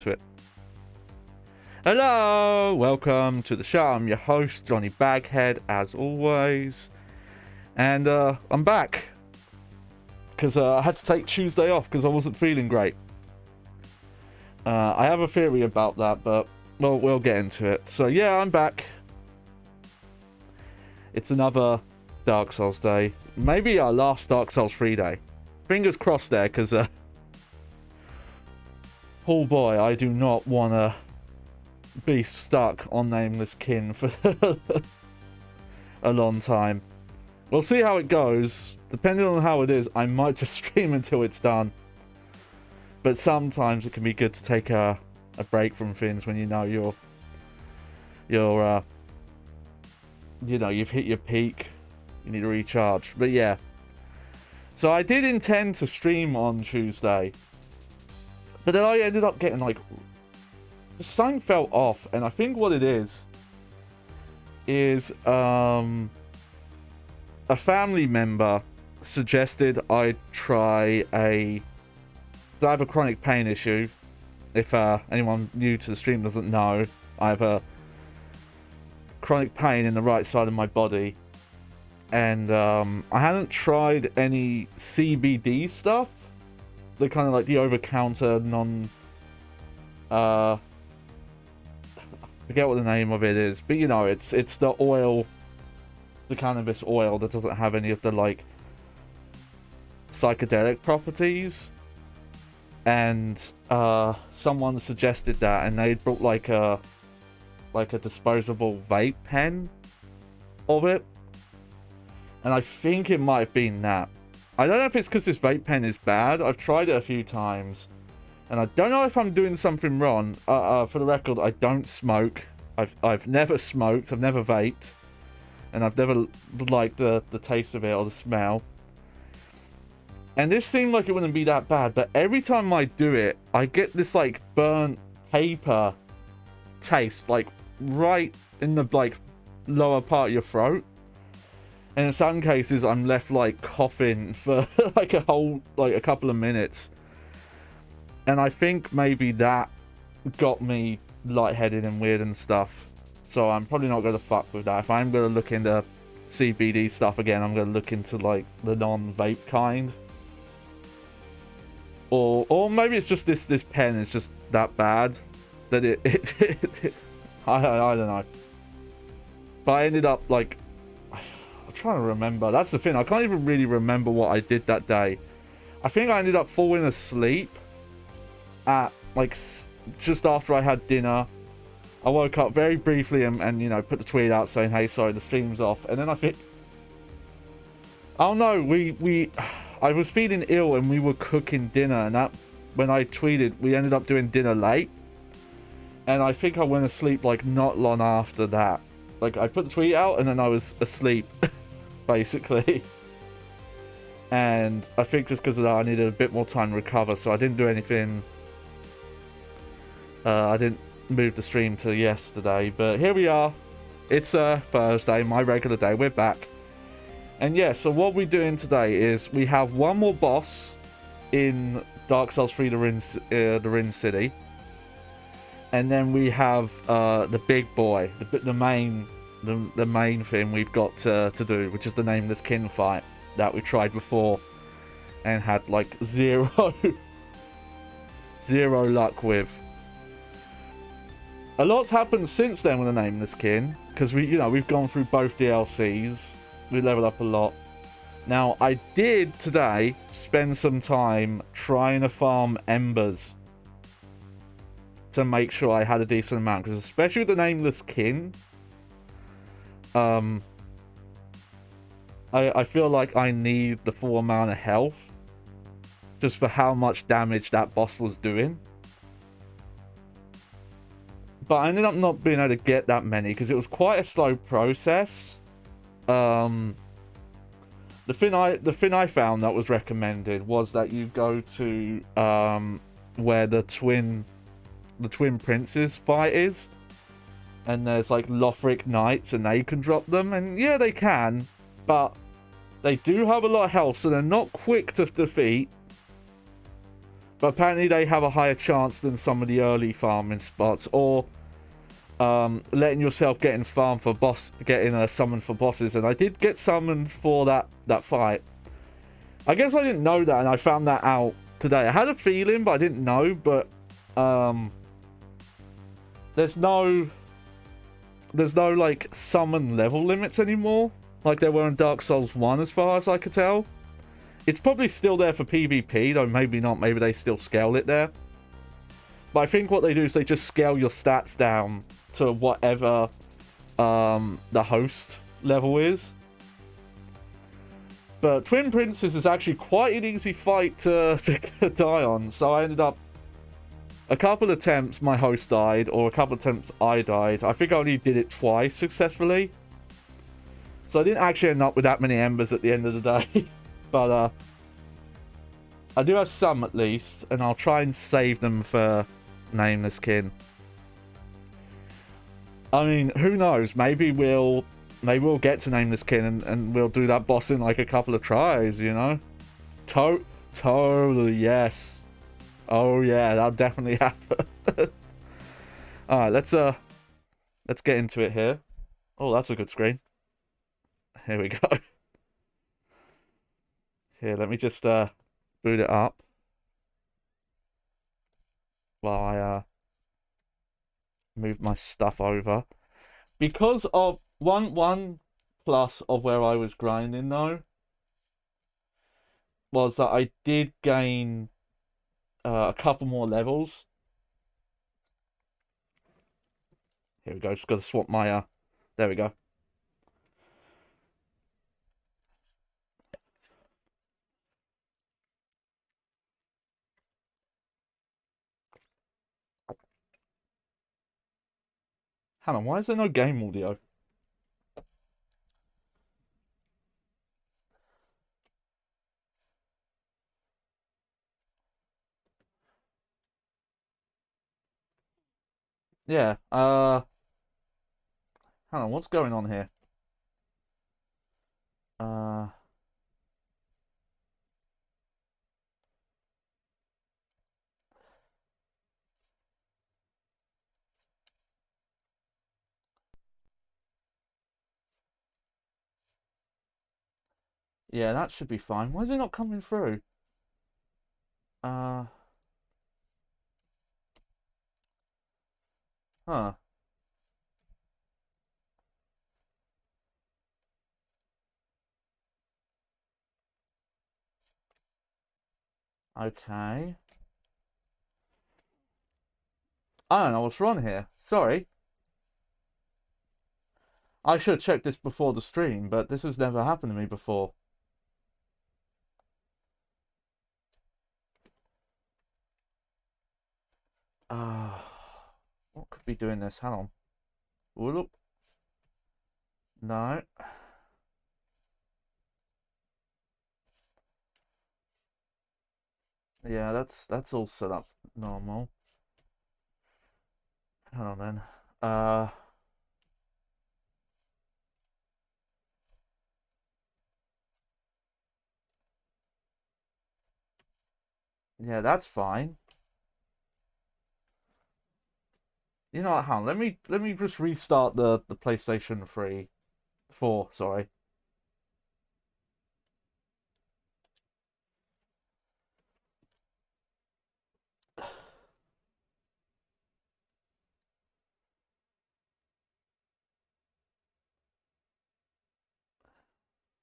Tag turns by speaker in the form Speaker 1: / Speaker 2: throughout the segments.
Speaker 1: to it. Hello, welcome to the show. I'm your host, Johnny Baghead, as always. And I'm back. Because I had to take Tuesday off because I wasn't feeling great. I have a theory about that, but well, we'll get into it. So yeah, I'm back. It's another Dark Souls day. Maybe our last Dark Souls 3 day. Fingers crossed there, because oh boy, I do not want to be stuck on Nameless King for a long time. We'll see how it goes. Depending on how it is, I might just stream until it's done. But sometimes it can be good to take a break from things when you know you've hit your peak. You need to recharge. But yeah. So I did intend to stream on Tuesday. But then I ended up getting something felt off, and I think what it is a family member suggested I try I have a chronic pain issue. If anyone new to the stream doesn't know, I have a chronic pain in the right side of my body, and I hadn't tried any CBD stuff. They're kind of like the over-counter I forget what the name of it is, but you know, it's the oil, the cannabis oil that doesn't have any of the psychedelic properties. And someone suggested that, and they brought like a disposable vape pen of it, and I think it might have been that. I don't know if it's because this vape pen is bad. I've tried it a few times, and I don't know if I'm doing something wrong. For the record, I don't smoke. I've never smoked. I've never vaped, and I've never liked the taste of it or the smell. And this seemed like it wouldn't be that bad, but every time I do it, I get this burnt paper taste, right in the lower part of your throat. And in some cases, I'm left coughing for a couple of minutes. And I think maybe that got me lightheaded and weird and stuff. So I'm probably not going to fuck with that. If I'm going to look into CBD stuff again, I'm going to look into the non-vape kind. Or maybe it's just this pen is just that bad that it I don't know. But I ended up I'm trying to remember. That's the thing. I can't even really remember what I did that day. I think I ended up falling asleep at just after I had dinner. I woke up very briefly and you know, put the tweet out saying, hey, sorry, the stream's off. And then I think, oh no, I was feeling ill and we were cooking dinner, and that when I tweeted, we ended up doing dinner late. And I think I went asleep not long after that. I put the tweet out and then I was asleep, basically. And I think just because of that, I needed a bit more time to recover, so I didn't do anything. I didn't move the stream to yesterday, but here we are. It's Thursday, my regular day. We're back. And yeah, so what we're doing today is we have one more boss in Dark Souls 3 the Rin City. And then we have the big boy, the main thing we've got to do, which is the Nameless King fight that we tried before and had zero luck with. A lot's happened since then with the Nameless King, because we've gone through both DLCs. We leveled up a lot. Now, I did today spend some time trying to farm embers to make sure I had a decent amount, because especially with the Nameless King, I feel like I need the full amount of health just for how much damage that boss was doing. But I ended up not being able to get that many because it was quite a slow process. The thing I found that was recommended was that you go to where the twin princes fight is, and there's Lothric knights, and they can drop them, and yeah, they can, but they do have a lot of health, so they're not quick to defeat. But apparently they have a higher chance than some of the early farming spots, or letting yourself get in farm for boss, getting summoned for bosses. And I did get summoned for that fight. I guess I didn't know that, and I found that out today. I had a feeling, but I didn't know. But there's no like summon level limits anymore, like there were in Dark Souls 1, as far as I could tell. It's probably still there for PvP, though maybe not. Maybe they still scale it there. But I think what they do is they just scale your stats down to whatever the host level is. But Twin Princes is actually quite an easy fight to die on. So I ended up a couple attempts, my host died, or a couple attempts I died. I think I only did it twice successfully. So I didn't actually end up with that many embers at the end of the day. But I do have some at least, and I'll try and save them for Nameless King. I mean, who knows? Maybe we'll get to Nameless King and we'll do that boss in like a couple of tries, you know? Totally, yes. Oh yeah, that'll definitely happen. Alright, let's get into it here. Oh, that's a good screen. Here we go. Here, let me just boot it up while I move my stuff over. Because of one plus of where I was grinding though was that I did gain a couple more levels. Here we go. Just got to swap my there we go. Hang on, why is there no game audio? Yeah, hang on, what's going on here? Uh, yeah, that should be fine. Why is it not coming through? Uh, huh. Okay. I don't know what's wrong here. Sorry. I should have checked this before the stream, but this has never happened to me before. Uh, what could be doing this? Hang on. Whoop. No. Yeah, that's all set up normal. Hang on then. Yeah, that's fine. You know what, hang on, let me just restart the PlayStation 3 4, sorry.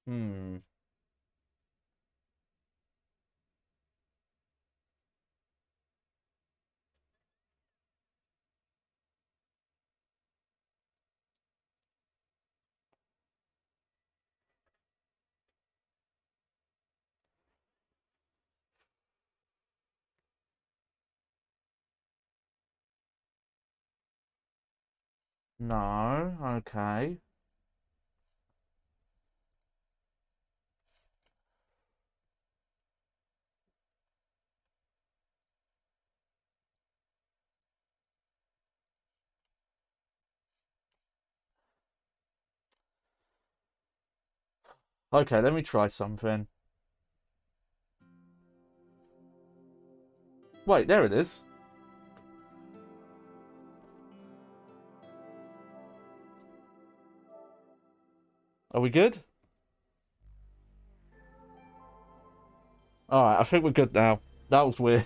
Speaker 1: Hmm. No, okay. Okay, let me try something. Wait, there it is. Are we good? Alright, I think we're good now. That was weird.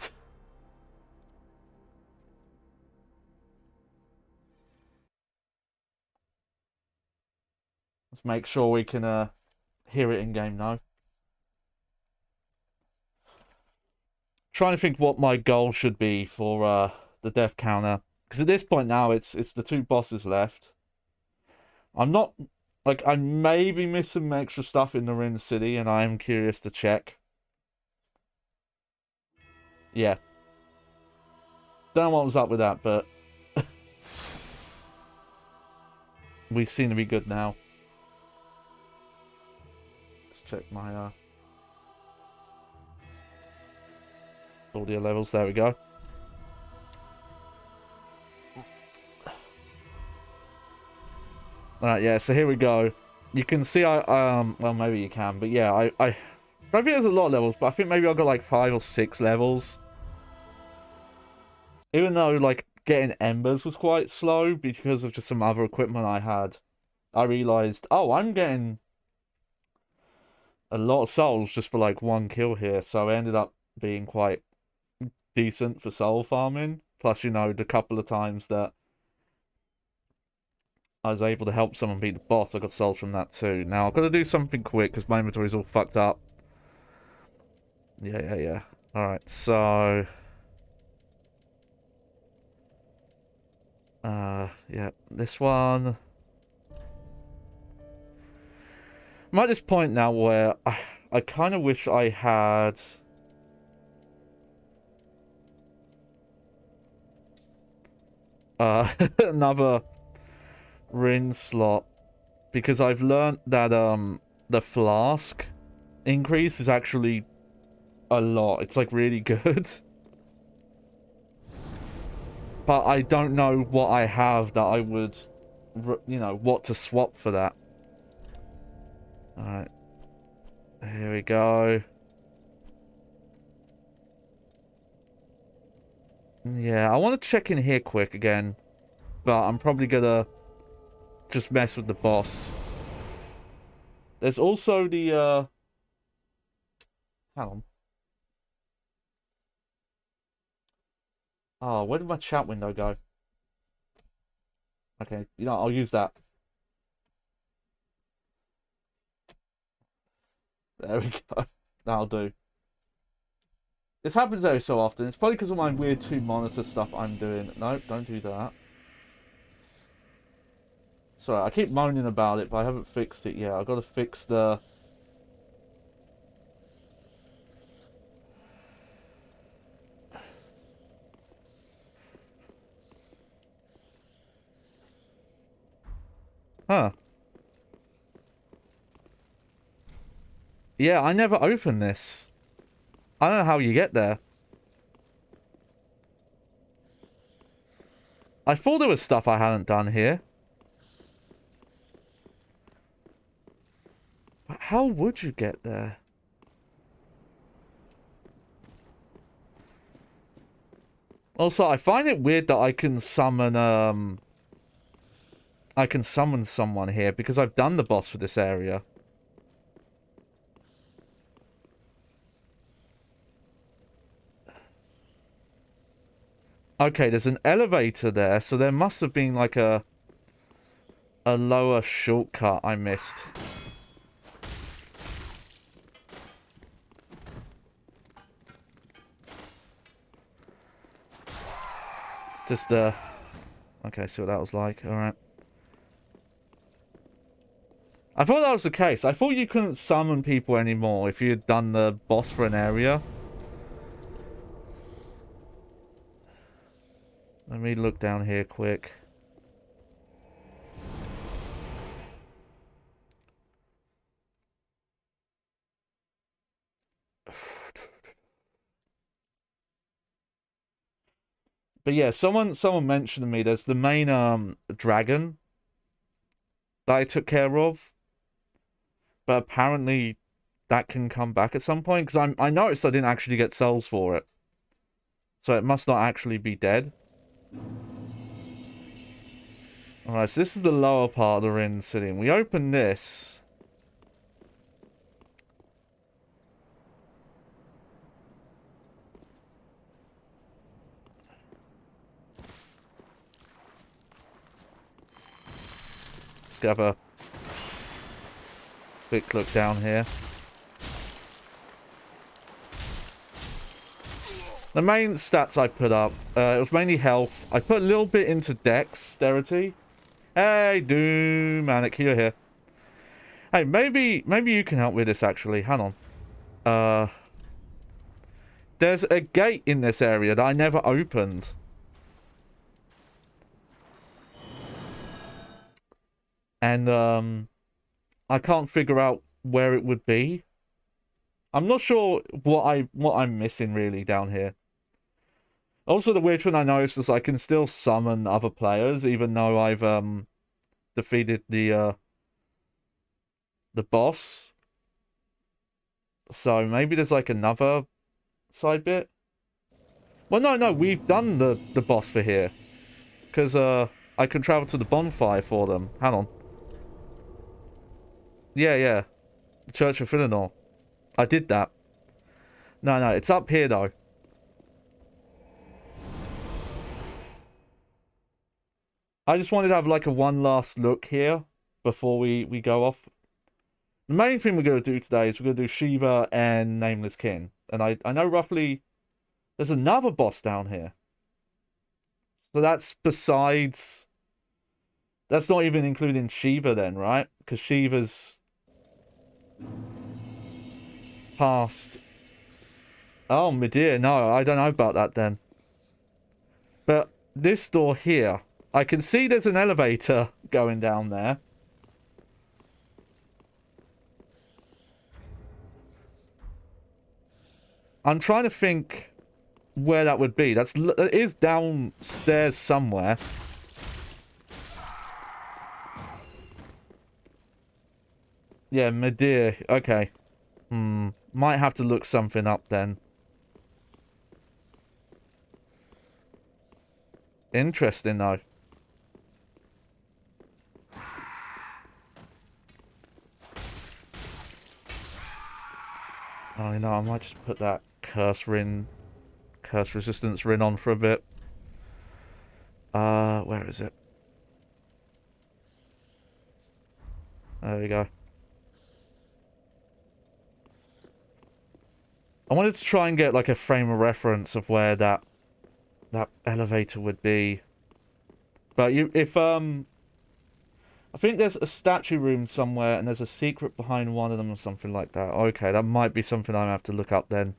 Speaker 1: Let's make sure we can hear it in game now. Trying to think what my goal should be for the death counter. Because at this point now, it's the 2 bosses left. I'm not... Like, I may be missing some extra stuff in the Ring City, and I am curious to check. Yeah. Don't know what was up with that, but... we seem to be good now. Let's check my audio levels. There we go. Alright, yeah, so here we go. You can see well, maybe you can, but yeah, I don't think there's a lot of levels, but I think maybe I got like 5 or 6 levels. Even though, like, getting embers was quite slow because of just some other equipment I had, I realized, oh, I'm getting a lot of souls just for like 1 kill here, so I ended up being quite decent for soul farming. Plus, you know, the couple of times that I was able to help someone beat the boss, I got souls from that too. Now, I've got to do something quick because my inventory's all fucked up. Yeah. Alright, so... yeah, this one... I'm at this point now where I kind of wish I had... another Rin slot, because I've learnt that the flask increase is actually a lot. It's like really good. But I don't know what I have that I would, you know, what to swap for that. Alright. Here we go. Yeah, I want to check in here quick again. But I'm probably gonna just mess with the boss. There's also the, hang on. Oh, where did my chat window go? Okay, you know, I'll use that. There we go. That'll do. This happens every so often. It's probably because of my weird 2-monitor stuff I'm doing. No, don't do that. Sorry, I keep moaning about it, but I haven't fixed it yet. I've got to fix the... Huh. Yeah, I never opened this. I don't know how you get there. I thought there was stuff I hadn't done here. But how would you get there? Also, I find it weird that I can summon, I can summon someone here because I've done the boss for this area. Okay, there's an elevator there, so there must have been like a lower shortcut I missed. Just, okay, see what that was like. Alright. I thought that was the case. I thought you couldn't summon people anymore if you had done the boss for an area. Let me look down here quick. But yeah, someone mentioned to me there's the main dragon that I took care of. But apparently that can come back at some point because I noticed I didn't actually get souls for it. So it must not actually be dead. Alright, so this is the lower part of the Rin City. And we open this. Let's have a quick look down here. The main stats I put up, it was mainly health. I put a little bit into dexterity. Hey, Doom Manic, you're here. Hey, maybe you can help with this actually. Hang on. There's a gate in this area that I never opened. And I can't figure out where it would be. I'm not sure what I'm missing really down here. Also, the weird thing I noticed is I can still summon other players even though I've defeated the boss. So maybe there's like another side bit. Well, no, we've done the boss for here. Because I can travel to the bonfire for them. Hang on. Yeah. The Church of Philonor. I did that. No, it's up here though. I just wanted to have like a one last look here before we go off. The main thing we're going to do today is we're going to do Shiva and Nameless King. And I know roughly there's another boss down here. So that's besides... That's not even including Shiva then, right? Because Shiva's past... Oh, Midir. No, I don't know about that then. But this door here, I can see there's an elevator going down there. I'm trying to think where that would be. That is downstairs somewhere. Yeah, Midir. Okay. Might have to look something up then. Interesting though. Oh, you know, I might just put that curse resistance ring on for a bit. Where is it? There we go. I wanted to try and get like a frame of reference of where that elevator would be. But I think there's a statue room somewhere and there's a secret behind one of them or something like that. Okay, that might be something I have to look up then.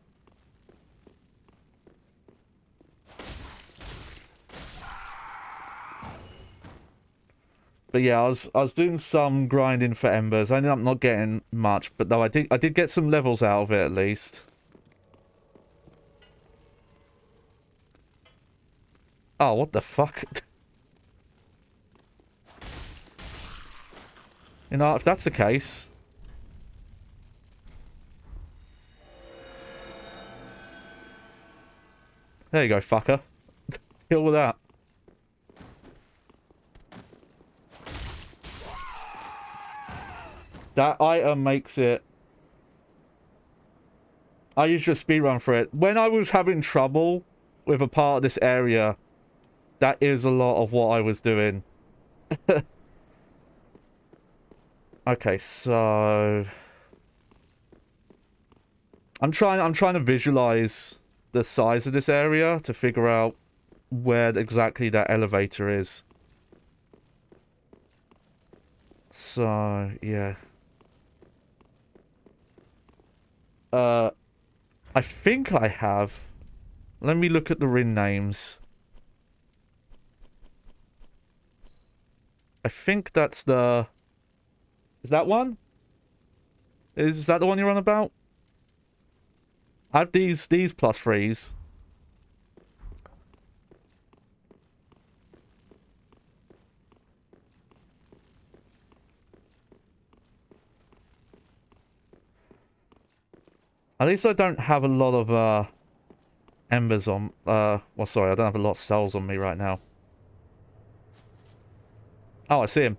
Speaker 1: But yeah, I was doing some grinding for embers. I ended up not getting much, but though I did get some levels out of it at least. Oh, what the fuck? You know, if that's the case... There you go, fucker. Deal with that. That item makes it... I used a speedrun for it. When I was having trouble with a part of this area, that is a lot of what I was doing. Okay, so... I'm trying to visualize the size of this area to figure out where exactly that elevator is. So, yeah. I think I have. Let me look at the Rin names. I think that's the... Is that one? Is that the one you're on about? I have these +3s. At least I don't have a lot of, embers on... well, sorry, I don't have a lot of cells on me right now. Oh, I see him.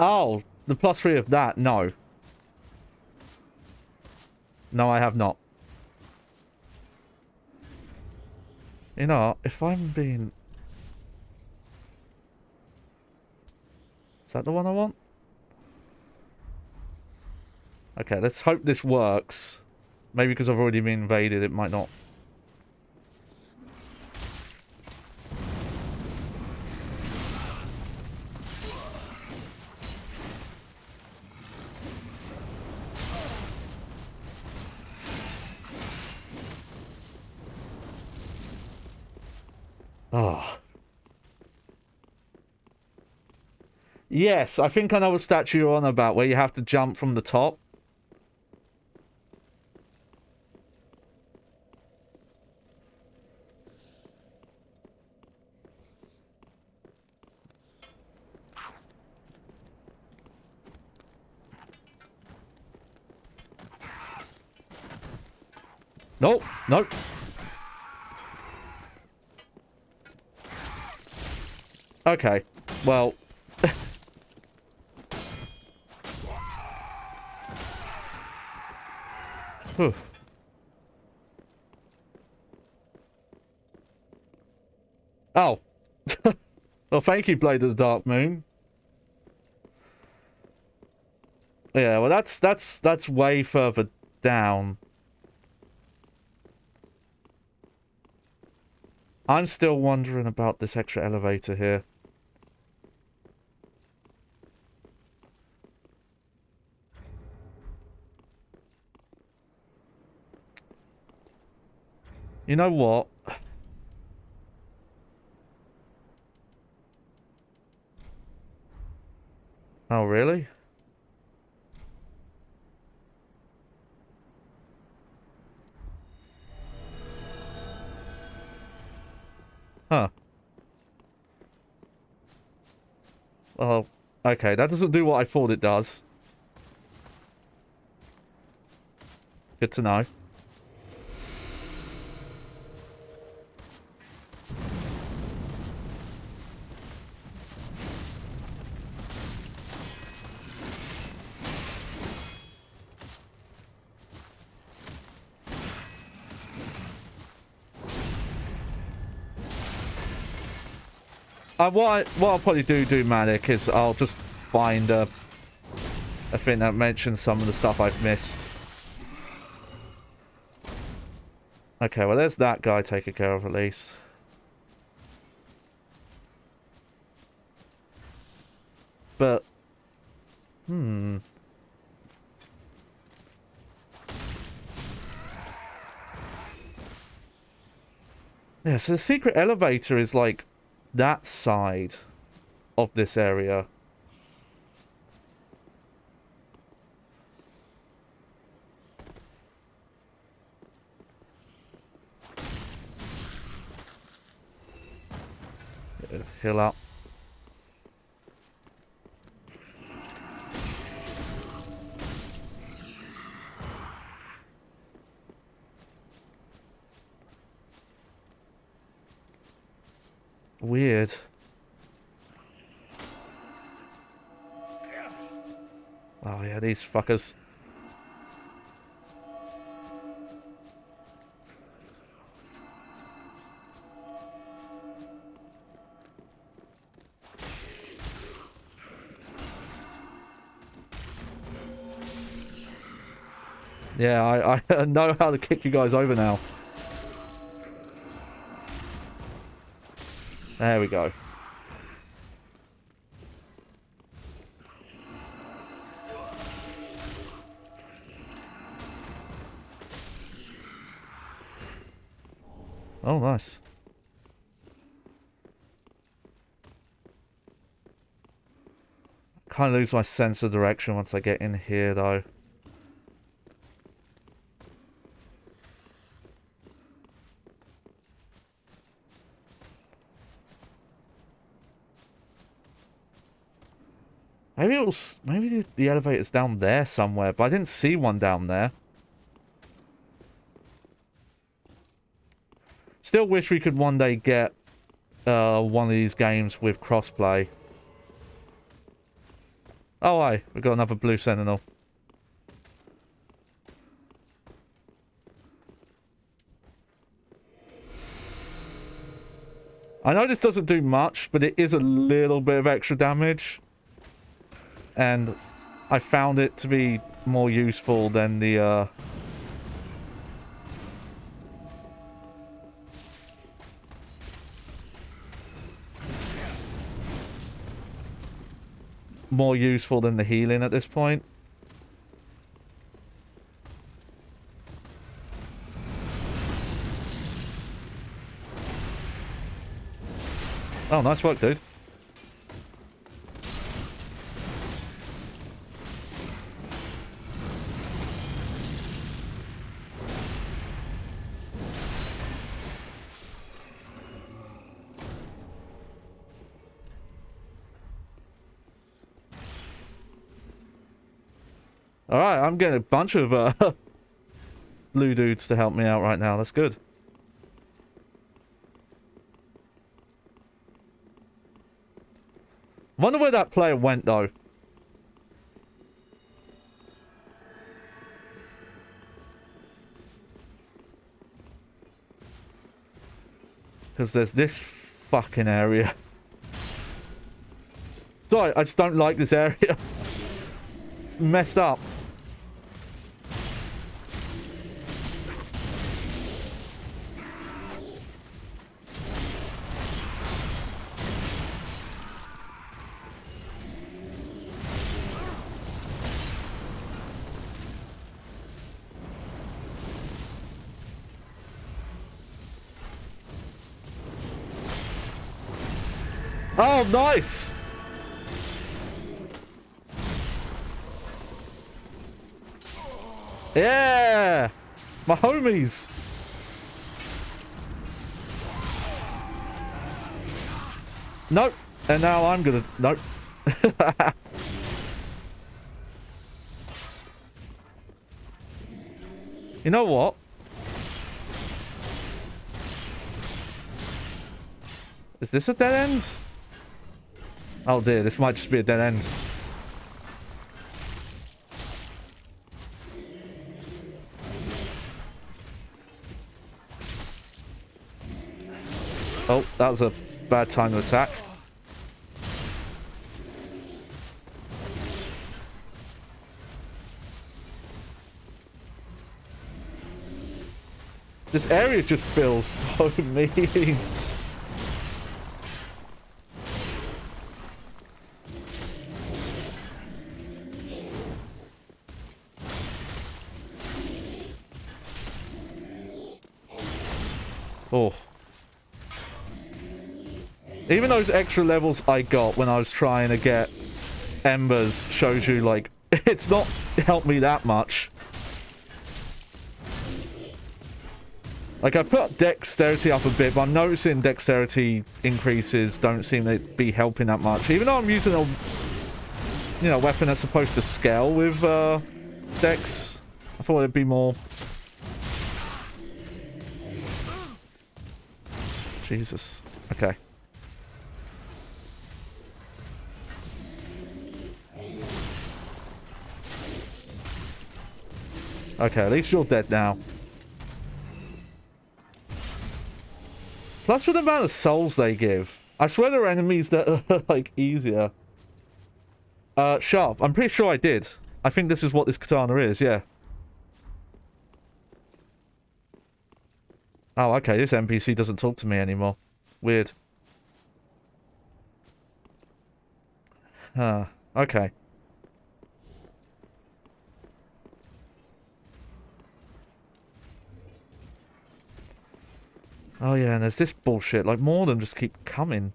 Speaker 1: Oh, the +3 of that, no. No, I have not. You know, if I'm being... Is that the one I want? Okay, let's hope this works. Maybe because I've already been invaded, it might not. Ah. Yes, I think I know what statue you're on about, where you have to jump from the top. Nope, nope. Okay, well... Whew. Oh. Well, thank you, Blade of the Dark Moon. Yeah, well, that's way further down. I'm still wondering about this extra elevator here. You know what? Oh, really? Huh. Well, okay, that doesn't do what I thought it does. Good to know. What I'll probably do, Manic, is I'll just find a thing that mentions some of the stuff I've missed. Okay, well, there's that guy taken care of at least. But, yeah, so the secret elevator is like that side of this area. Heal up. Weird. Oh yeah, these fuckers. Yeah, I know how to kick you guys over now. There we go. Oh, nice. Kind of lose my sense of direction once I get in here, though. Maybe it was... Maybe the elevator's down there somewhere, but I didn't see one down there. Still wish we could one day get one of these games with crossplay. Oh, hi. We got another blue sentinel. I know this doesn't do much, but it is a little bit of extra damage. And I found it to be more useful than the, more useful than the healing at this point. Oh, nice work, dude. Alright, I'm getting a bunch of blue dudes to help me out right now. That's good. Wonder where that player went, though. Because there's this fucking area. Sorry, I just don't like this area. Messed up. Oh, nice! Yeah! My homies! Nope. And now I'm gonna... Nope. You know what? Is this a dead end? Oh dear, this might just be a dead end. Oh, that was a bad time to attack. This area just feels so mean. Oh. Even those extra levels I got when I was trying to get embers shows you, like, it's not helped me that much. Like, I put dexterity up a bit, but I'm noticing dexterity increases don't seem to be helping that much. Even though I'm using a, you know, weapon that's supposed to scale with dex, I thought it'd be more... Jesus. Okay. Okay, at least you're dead now. Plus for the amount of souls they give. I swear there are enemies that are, like, easier. Sharp. I'm pretty sure I did. I think this is what this katana is, yeah. Oh, okay, this NPC doesn't talk to me anymore. Weird. Okay. Oh yeah, and there's this bullshit. Like, more of them just keep coming.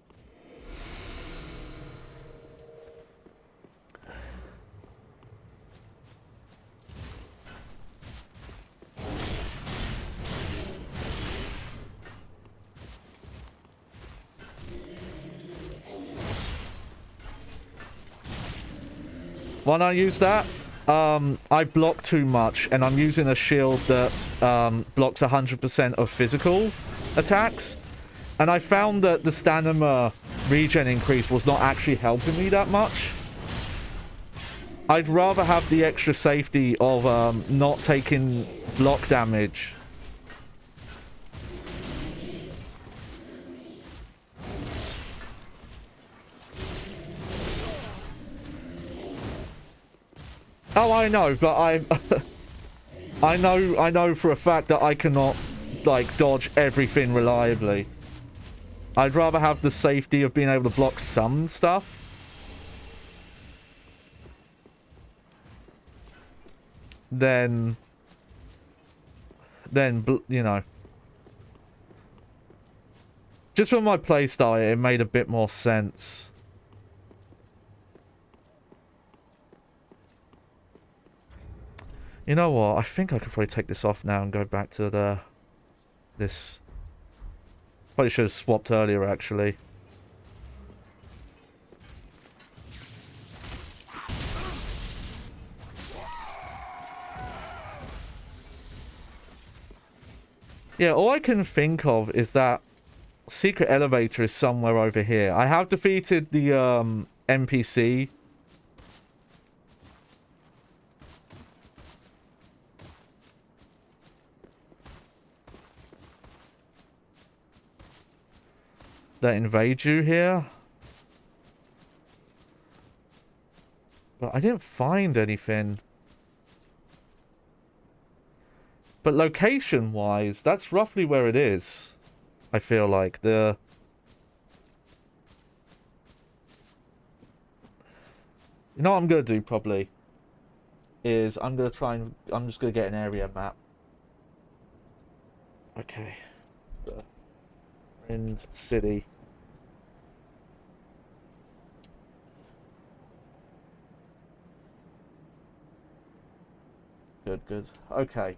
Speaker 1: When I use that, I block too much, and I'm using a shield that blocks 100% of physical attacks. And I found that the stamina regen increase was not actually helping me that much. I'd rather have the extra safety of not taking block damage. Oh, I know, but I know for a fact that I cannot, like, dodge everything reliably. I'd rather have the safety of being able to block some stuff than, you know. Just for my playstyle, it made a bit more sense. You know what? I think I could probably take this off now and go back to this. Probably should have swapped earlier, actually. Yeah, all I can think of is that secret elevator is somewhere over here. I have defeated the NPC. That invade you here. But I didn't find anything. But location-wise, that's roughly where it is. I feel like you know what I'm gonna do probably is I'm just gonna get an area map. Okay. Rind City. Good. Okay.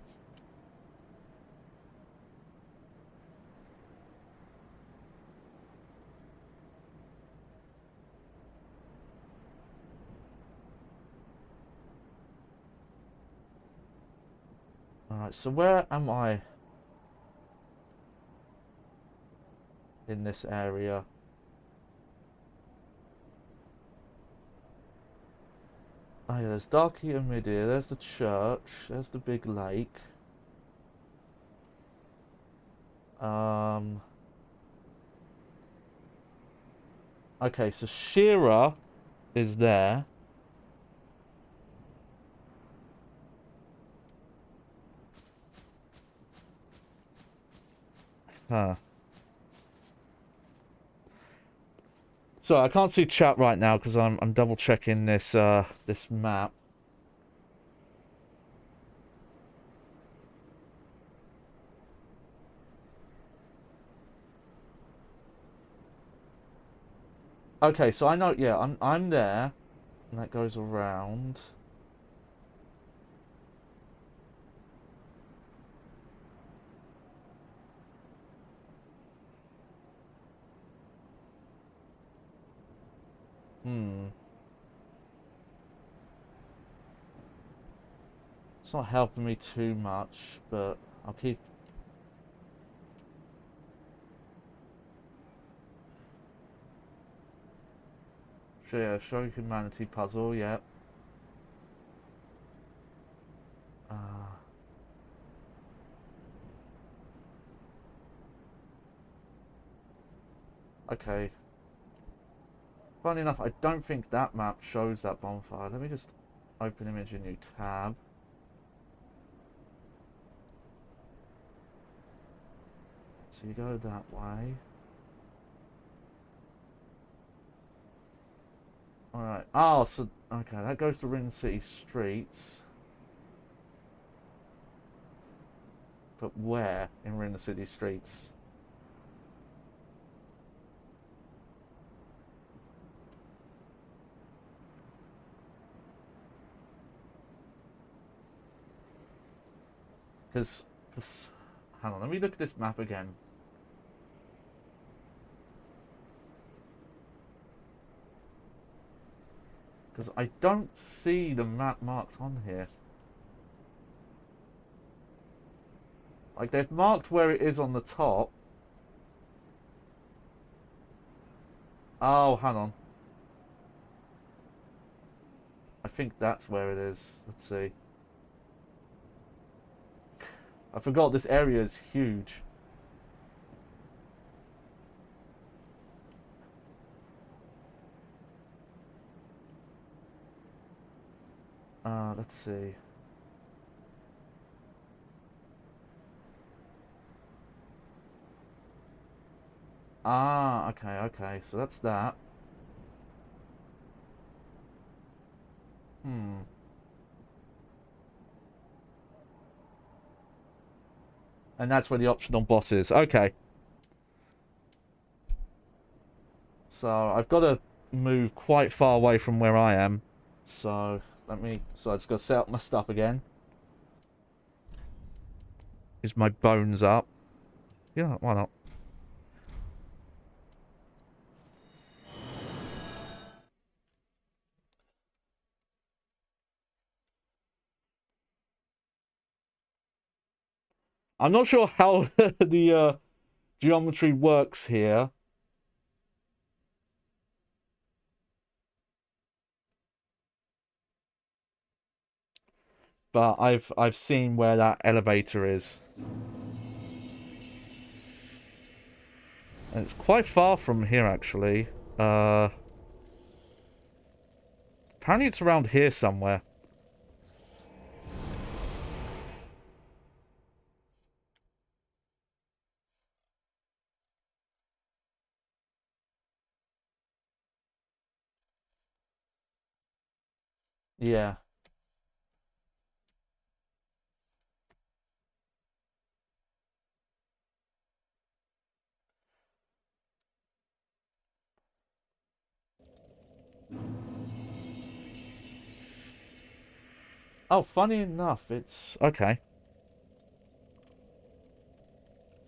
Speaker 1: Alright, so where am I in this area? Oh yeah, there's Darky and Midir, there's the church, there's the big lake. Okay, so Shira is there. Huh. So I can't see chat right now because I'm double checking this this map. Okay, so I know, yeah, I'm there, and that goes around. It's not helping me too much, but I'll keep. So yeah, show humanity puzzle, yeah. Okay. Funny enough, I don't think that map shows that bonfire. Let me just open image in a new tab. So you go that way. Alright. Oh, so okay, that goes to Rin City streets. But where in Rin City streets? Because, hang on, let me look at this map again. Because I don't see the map marked on here. Like, they've marked where it is on the top. Oh, hang on. I think that's where it is. Let's see. I forgot this area is huge. Let's see. Ah, okay. So that's that. Hmm. And that's where the optional boss is. Okay. So I've got to move quite far away from where I am. So so I just got to set up my stuff again. Is my bones up? Yeah, why not? I'm not sure how the geometry works here. But I've seen where that elevator is. And it's quite far from here actually. Apparently it's around here somewhere. Yeah. Oh, funny enough, it's okay.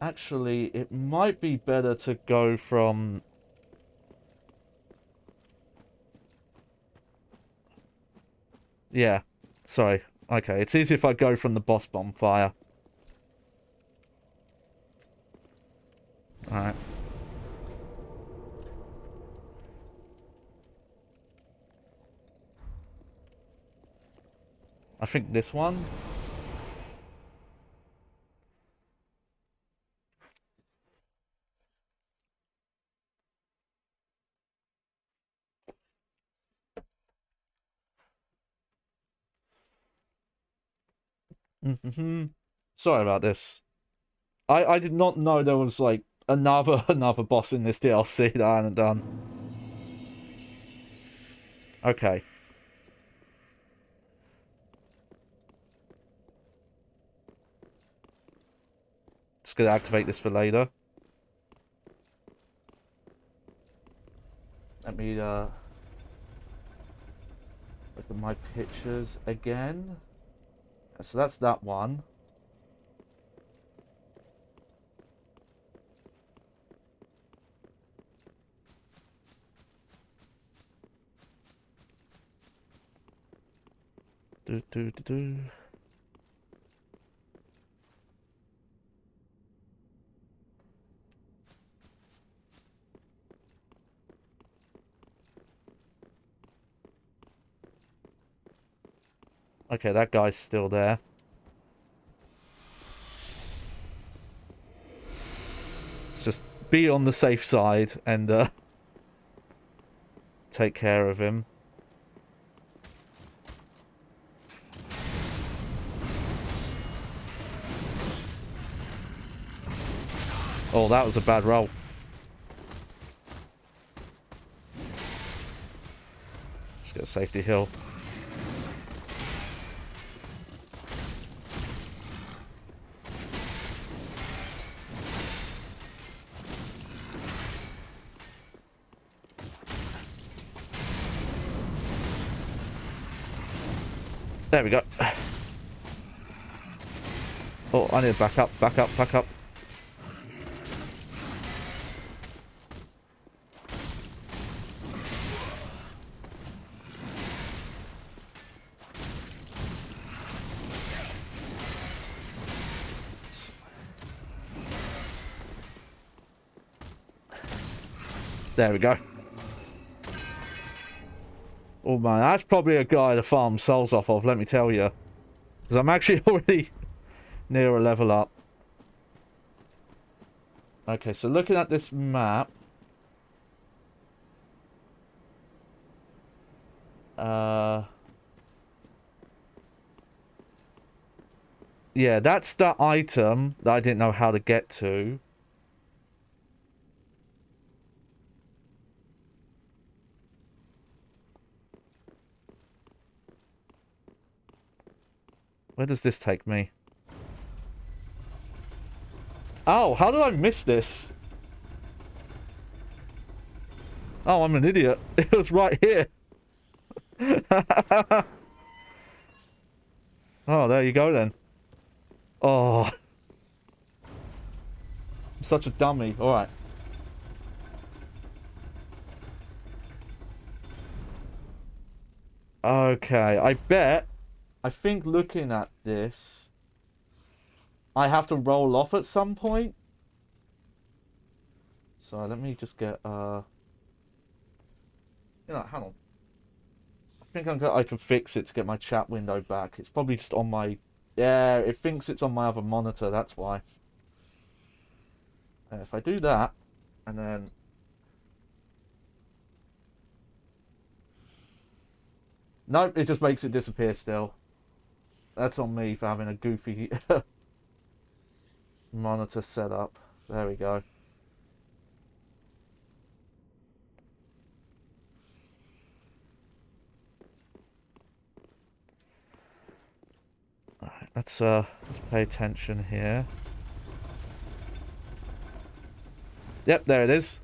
Speaker 1: Actually, it might be better to go from... Yeah, sorry. Okay, it's easy if I go from the boss bonfire. Alright. I think this one. Sorry about this. I did not know there was like another boss in this DLC that I hadn't done. Okay. Just gonna activate this for later. Let me look at my pictures again. So that's that one. Do. Okay, that guy's still there. Let's just be on the safe side and take care of him. Oh, that was a bad roll. Just get a safety heal. There we go. Oh, I need to back up. There we go. Oh man, that's probably a guy to farm souls off of, let me tell you. Because I'm actually already near a level up. Okay, so looking at this map... yeah, that's the item that I didn't know how to get to. Where does this take me? Oh, how did I miss this? Oh, I'm an idiot. It was right here. Oh, there you go then. Oh. I'm such a dummy. Alright. Okay, I think looking at this, I have to roll off at some point. So let me just get, hang on. I think I can fix it to get my chat window back. It's probably just on my, yeah, it thinks it's on my other monitor, that's why. And if I do that, and then, nope, it just makes it disappear still. That's on me for having a goofy monitor setup. There we go. Alright, let's pay attention here. Yep, there it is.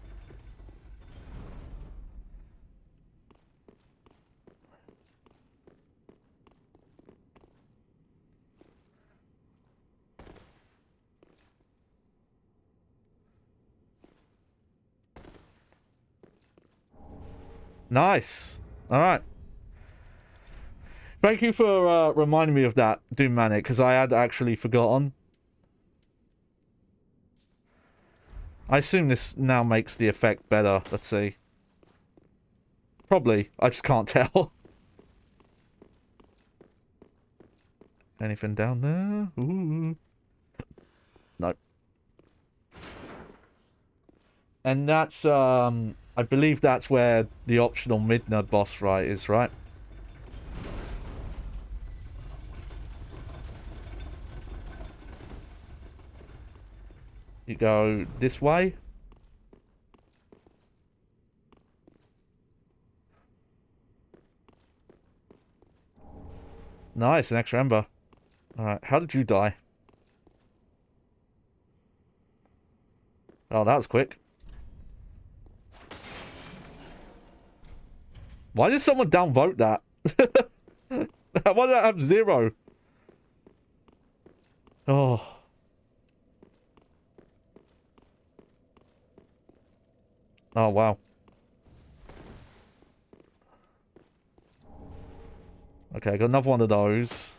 Speaker 1: Nice. Alright. Thank you for reminding me of that, Doom Manic, because I had actually forgotten. I assume this now makes the effect better. Let's see. Probably. I just can't tell. Anything down there? Ooh. Nope. And that's, I believe that's where the optional Midir boss fight is, right? You go this way. Nice, an extra ember. Alright, how did you die? Oh, that was quick. Why did someone downvote that? Why did that have 0? Oh. Oh, wow. Okay, I got another one of those.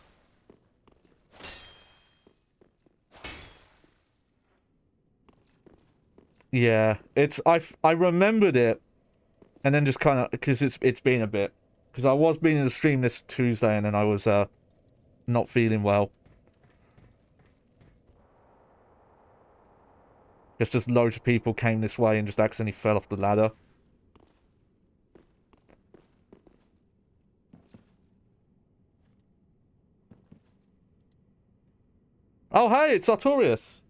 Speaker 1: Yeah, I remembered it, and then just kind of, because it's been a bit. Because I was being in the stream this Tuesday, and then I was not feeling well. Just loads of people came this way and just accidentally fell off the ladder. Oh, hey, it's Artorias.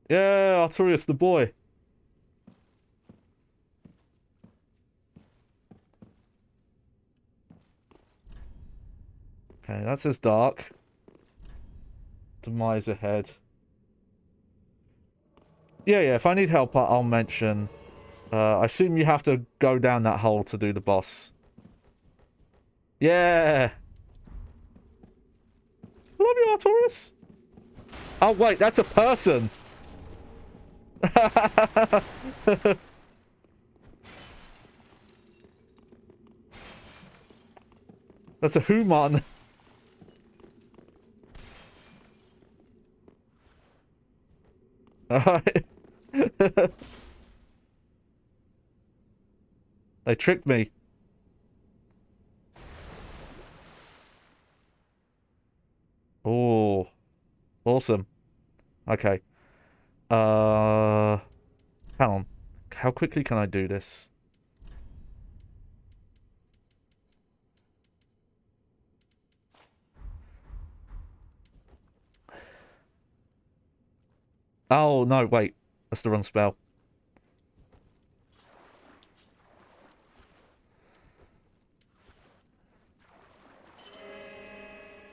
Speaker 1: Yeah, Artorias the boy. Okay, that says dark. Demise ahead. Yeah, if I need help, I'll mention. I assume you have to go down that hole to do the boss. Yeah! I love you, Artorias. Oh, wait, that's a person! That's a human. Alright. They tricked me. Oh, awesome. Okay. Hang on. How quickly can I do this? Oh, no, wait. That's the wrong spell.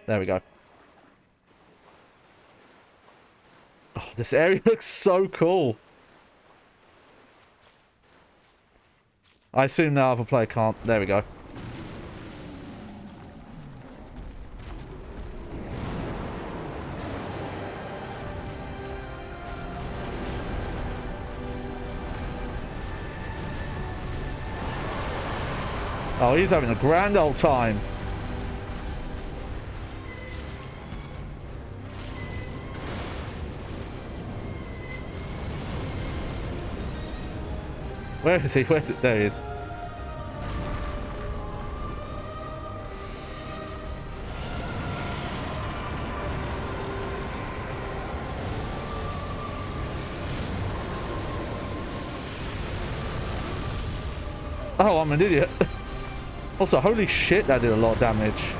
Speaker 1: There we go. Oh, this area looks so cool. I assume no other player can't. There we go. Oh, he's having a grand old time. Where is he? Where's it? There he is. Oh, I'm an idiot. Also, holy shit, that did a lot of damage.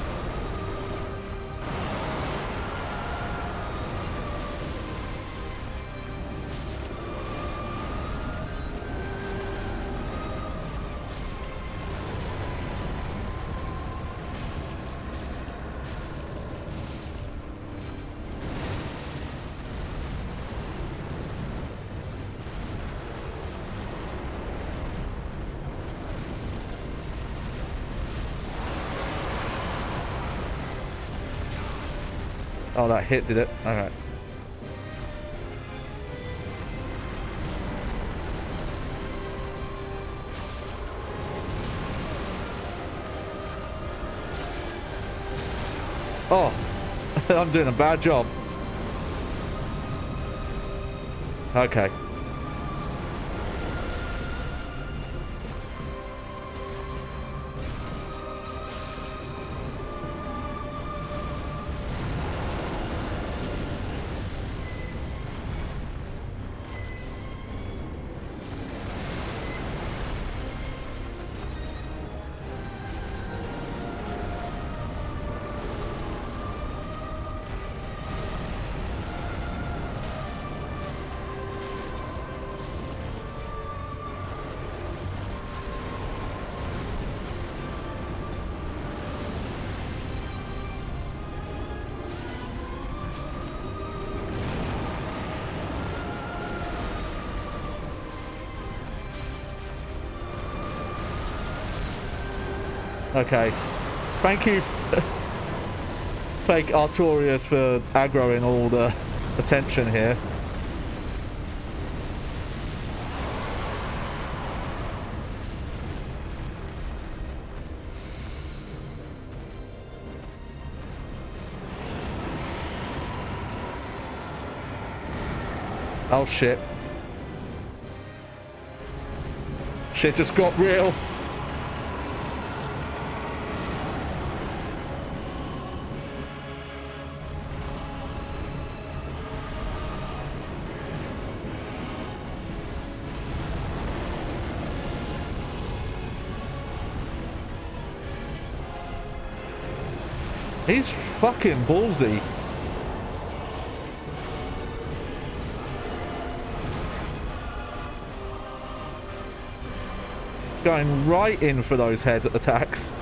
Speaker 1: Oh, that hit, did it? Alright. Oh, I'm doing a bad job. Okay. Okay. Thank you, fake Artorias, for aggroing all the attention here. Oh shit. Shit just got real. He's fucking ballsy. Going right in for those head attacks.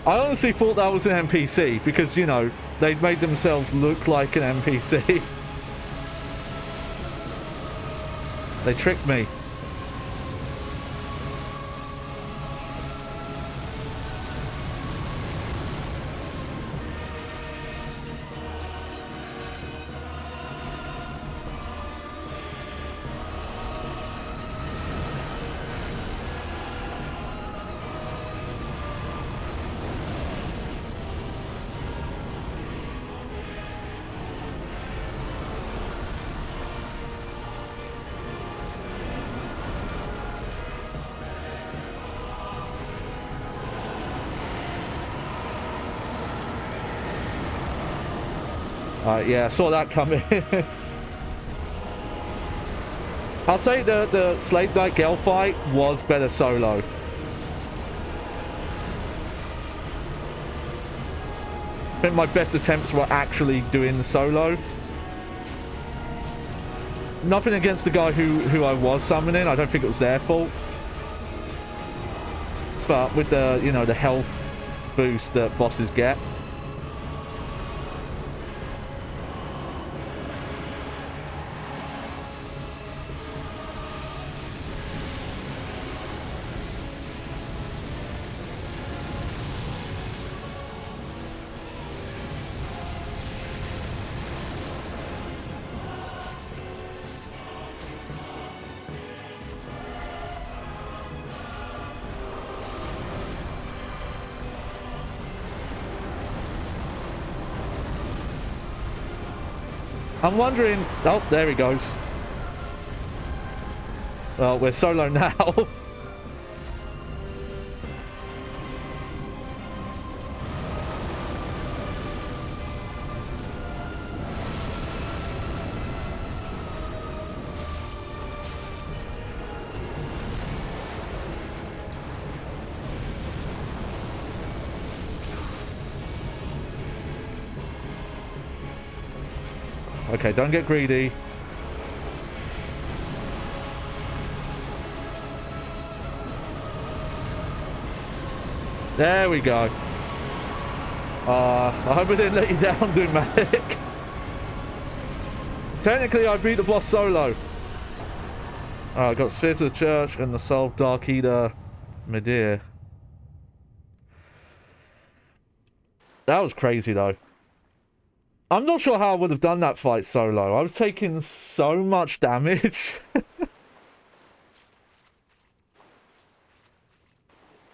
Speaker 1: I honestly thought that was an NPC because, you know, they'd made themselves look like an NPC. They tricked me. Yeah, I saw that coming. I'll say the Slave Knight Gale fight was better solo. I think my best attempts were actually doing the solo. Nothing against the guy who I was summoning. I don't think it was their fault. But with the, you know, the health boost that bosses get. I'm wondering... Oh, there he goes. Well, we're solo now. Okay, don't get greedy. There we go. I hope I didn't let you down, Doommatic. Technically, I beat the boss solo. I got Spheres of the Church and the Soul of Dark Eater Midir. That was crazy, though. I'm not sure how I would have done that fight solo. I was taking so much damage.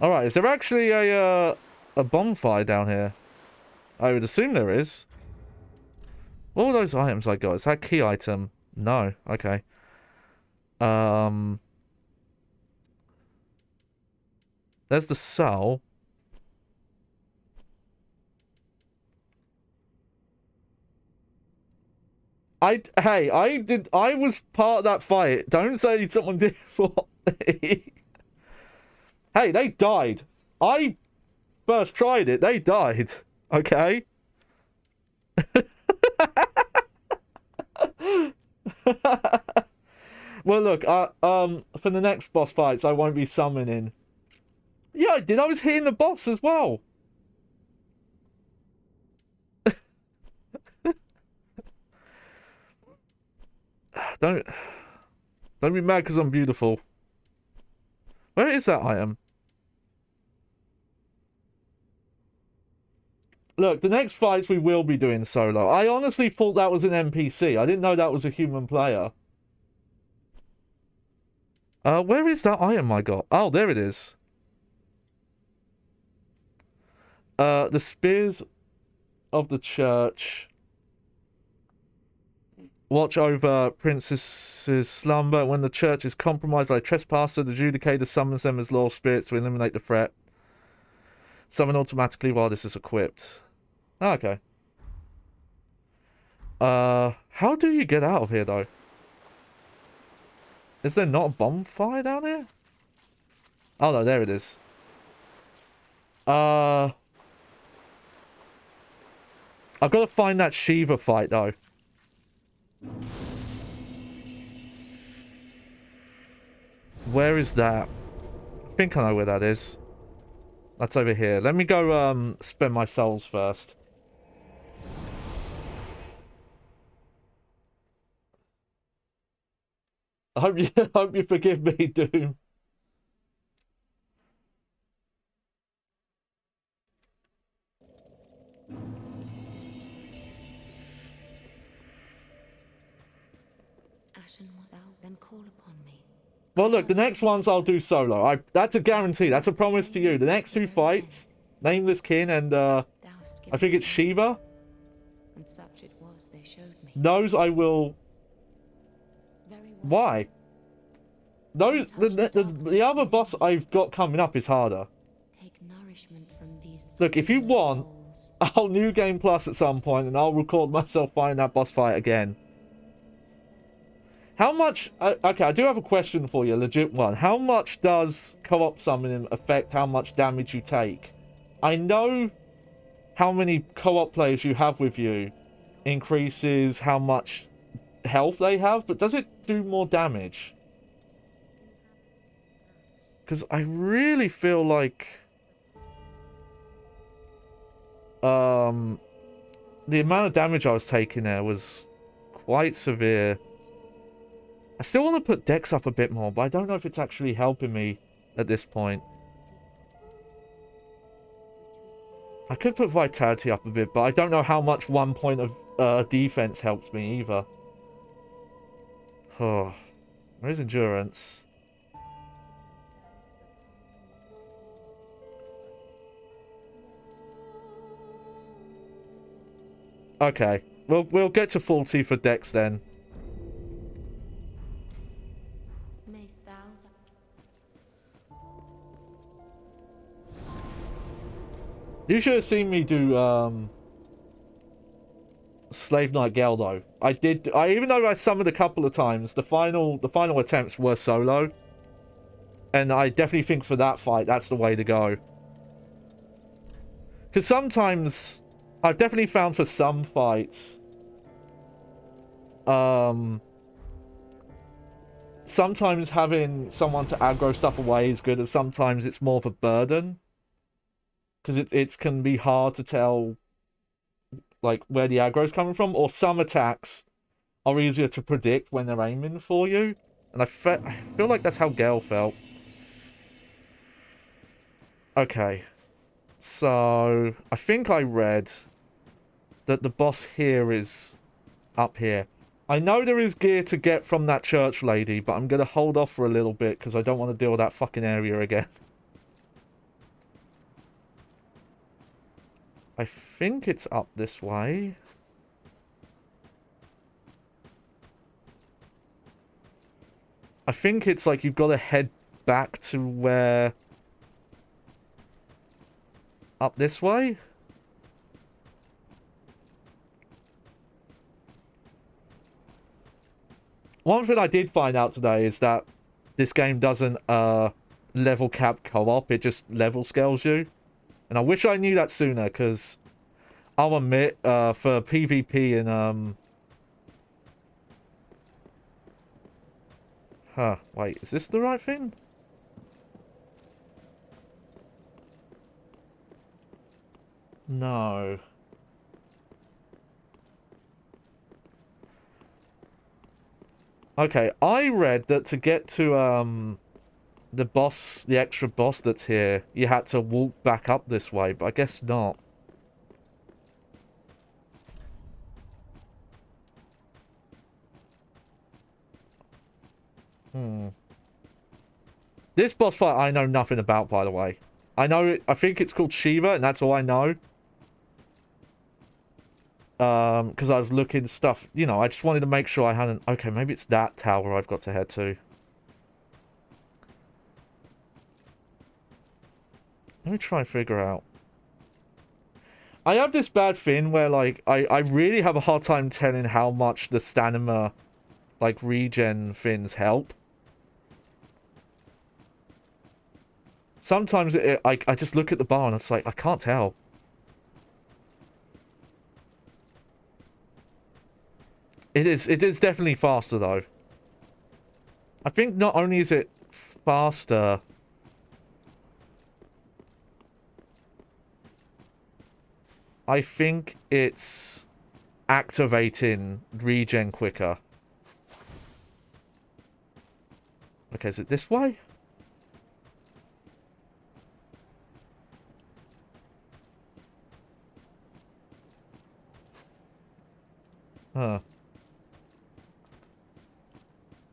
Speaker 1: Alright, is there actually a bonfire down here? I would assume there is. What were those items I got? Is that key item? No. Okay. There's the soul. I was part of that fight. Don't say someone did it for me. Hey, they died. I first tried it. They died. Okay. Well, look. For the next boss fights, I won't be summoning. Yeah, I did. I was hitting the boss as well. Don't be mad because I'm beautiful. Where is that item? Look, the next fights we will be doing solo. I honestly thought that was an NPC. I didn't know that was a human player. Where is that item I got? Oh, there it is. The Spears of the Church. Watch over princess's slumber. When the church is compromised by a trespasser, the adjudicator summons them as lost spirits to eliminate the threat. Summon automatically while this is equipped. Oh, okay. How do you get out of here, though? Is there not a bonfire down here? Oh, no, there it is. I've got to find that Shiva fight, though. Where is that? I think I know where that is. That's over here. Let me go spend my souls first. I hope you hope you forgive me, Doom.
Speaker 2: Ashen, thou then call upon me.
Speaker 1: Well, look, the next ones I'll do solo. That's a guarantee. That's a promise to you. The next two fights, Nameless King and I think it's Shiva.
Speaker 2: And such it was they showed me.
Speaker 1: Those I will.
Speaker 2: Very well.
Speaker 1: Why? Those the other boss I've got coming up is harder.
Speaker 2: Take nourishment from these.
Speaker 1: Look, if you want, I'll New Game Plus at some point, and I'll record myself fighting that boss fight again. How much... okay, I do have a question for you, a legit one. How much does co-op summoning affect how much damage you take? I know how many co-op players you have with you increases how much health they have, but does it do more damage? Because I really feel like... the amount of damage I was taking there was quite severe. I still want to put Dex up a bit more, but I don't know if it's actually helping me at this point. I could put Vitality up a bit, but I don't know how much 1 point of defense helps me either. Oh, where's Endurance? Okay, we'll get to 40 for Dex then. You should have seen me do Slave Knight Gale though. Even though I summoned a couple of times, the final attempts were solo. And I definitely think for that fight, that's the way to go. Because sometimes, I've definitely found for some fights, sometimes having someone to aggro stuff away is good, and sometimes it's more of a burden. Because it can be hard to tell, like, where the aggro's coming from, or some attacks are easier to predict when they're aiming for you. And I feel like that's how Gale felt. Okay. So, I think I read that the boss here is up here. I know there is gear to get from that church lady, but I'm going to hold off for a little bit because I don't want to deal with that fucking area again. I think it's up this way. I think it's like you've got to head back to where... Up this way? One thing I did find out today is that this game doesn't level cap co-op, it just level scales you. And I wish I knew that sooner, because I'll admit, for PvP and huh, wait, is this the right thing? No. Okay, I read that to get to, the boss, the extra boss that's here, you had to walk back up this way, but I guess not. This boss fight I know nothing about, by the way. I think it's called Shiva, and that's all I know. Because I was looking stuff, you know, I just wanted to make sure I hadn't... Okay, maybe it's that tower I've got to head to. Let me try and figure out. I have this bad thing where, like, I really have a hard time telling how much the stamina, like, regen things help. Sometimes I just look at the bar and it's like, I can't tell. It is definitely faster, though. I think not only is it faster... I think it's activating regen quicker. Okay, is it this way? Huh.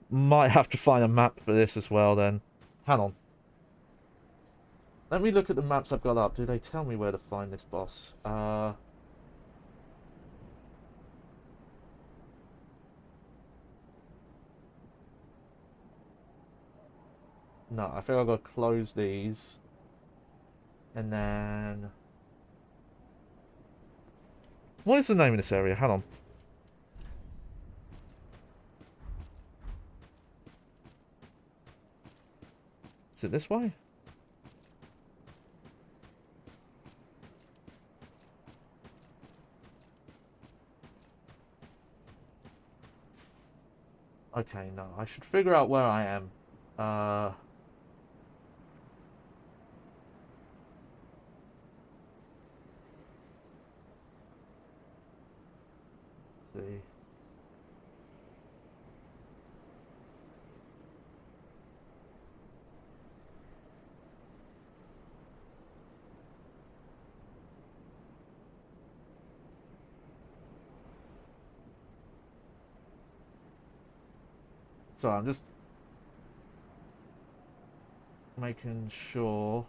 Speaker 1: Might have to find a map for this as well then. Hang on. Let me look at the maps I've got up. Do they tell me where to find this boss? No, I think I've got to close these. And then... What is the name of this area? Hang on. Is it this way? Okay, no. I should figure out where I am. Let's see. So I'm just making sure.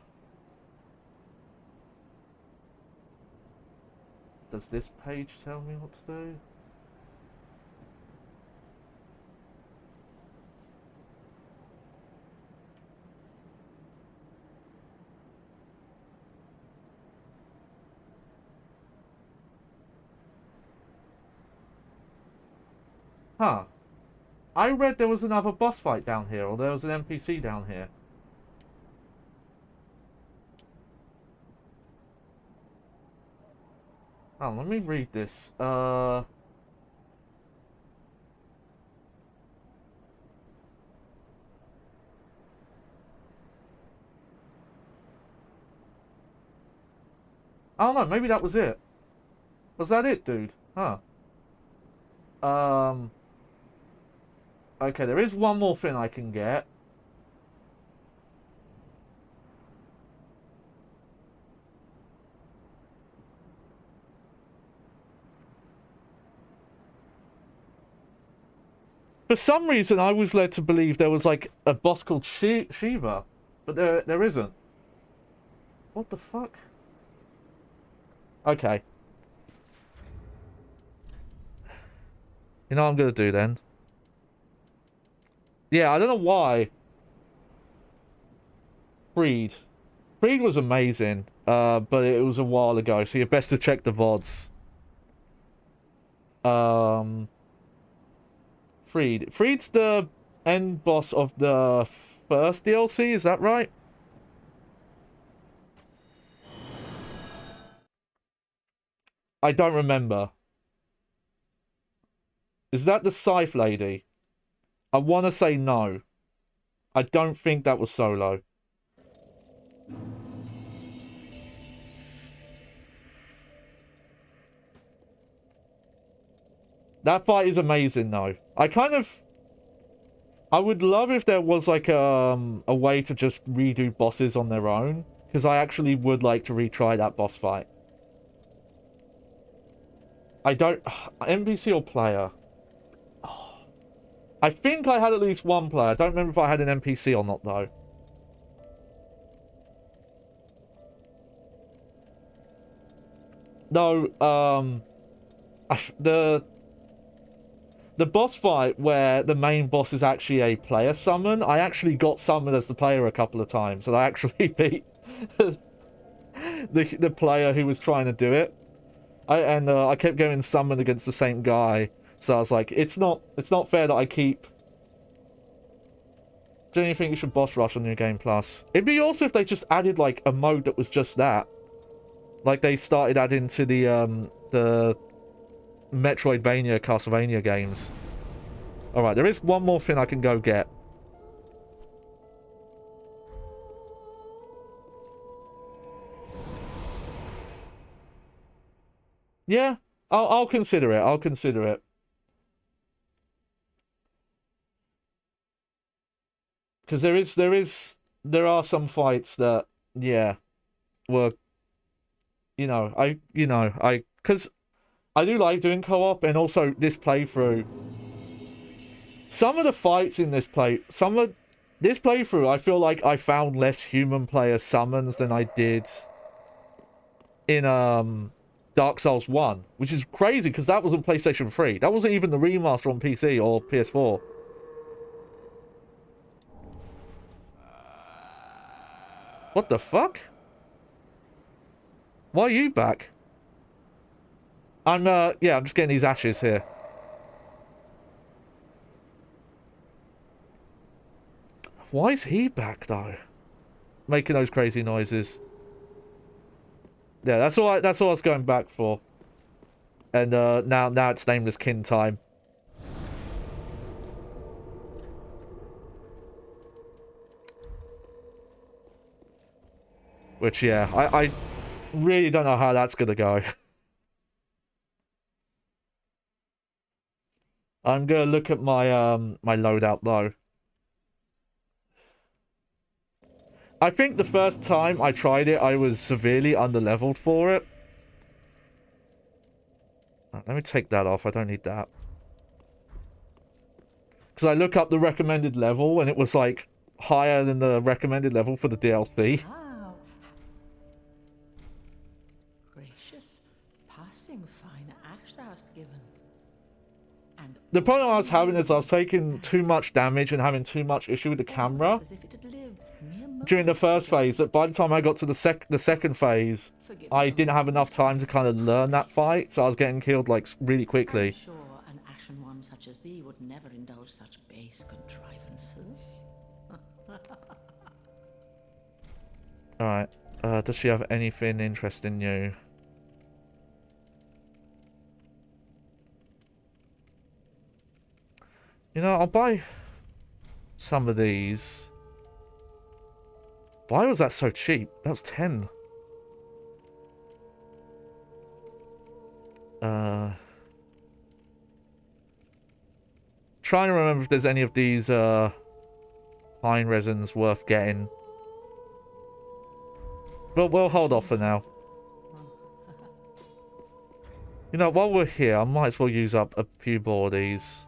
Speaker 1: Does this page tell me what to do? Huh. I read there was another boss fight down here, or there was an NPC down here. Oh, let me read this. Oh no, maybe that was it. Was that it, dude? Huh. Um... Okay, there is one more thing I can get. For some reason, I was led to believe there was like a boss called Shiva, but there isn't. What the fuck? Okay. You know what I'm gonna do then? Yeah, I don't know why. Freed. Freed was amazing, but it was a while ago, so you're best to check the VODs. Freed. Freed's the end boss of the first DLC, is that right? I don't remember. Is that the Scythe lady? I want to say no. I don't think that was Solo. That fight is amazing, though. I would love if there was like a way to just redo bosses on their own, because I actually would like to retry that boss fight. I don't... NPC or player? I think I had at least one player. I don't remember if I had an NPC or not, though. No, the boss fight where the main boss is actually a player summon, I actually got summoned as the player a couple of times, and I actually beat the player who was trying to do it. I kept getting summoned against the same guy, so I was like, it's not fair that I keep. Do you think you should boss rush on New Game Plus? It'd be awesome if they just added like a mode that was just that, like they started adding to the Metroidvania, Castlevania games. Alright, there is one more thing I can go get. Yeah, I'll consider it. I'll consider it. Because there are some fights that, yeah, were, because I do like doing co-op, and also this playthrough. Some of the fights in this playthrough, I feel like I found less human player summons than I did in Dark Souls 1, which is crazy because that was on PlayStation 3. That wasn't even the remaster on PC or PS4. What the fuck? Why are you back? I'm just getting these ashes here. Why is he back though? Making those crazy noises. Yeah, that's all I was going back for. And now it's Nameless King time. Which, yeah, I really don't know how that's gonna go. I'm gonna look at my my loadout though. I think the first time I tried it, I was severely underleveled for it. Let me take that off. I don't need that. Because I look up the recommended level and it was like higher than the recommended level for the DLC.
Speaker 3: Wow. Gracious, passing fine ash thou hast given. And
Speaker 1: The problem I was having is I was taking too much damage and having too much issue with the camera
Speaker 3: as if it had lived mere
Speaker 1: during the
Speaker 3: moments
Speaker 1: first
Speaker 3: ago.
Speaker 1: phase. That by the time I got to the second phase,
Speaker 3: Forgive
Speaker 1: I
Speaker 3: me,
Speaker 1: didn't have enough time to kind of learn that fight, so I was getting killed like really quickly.
Speaker 3: I'm sure an ashen one such as thee would never indulge such base contrivances.
Speaker 1: Alright. Does she have anything interesting new? You know, I'll buy some of these. Why was that so cheap? That was 10. Trying to remember if there's any of these pine resins worth getting. But we'll hold off for now. You know, while we're here, I might as well use up a few more of these.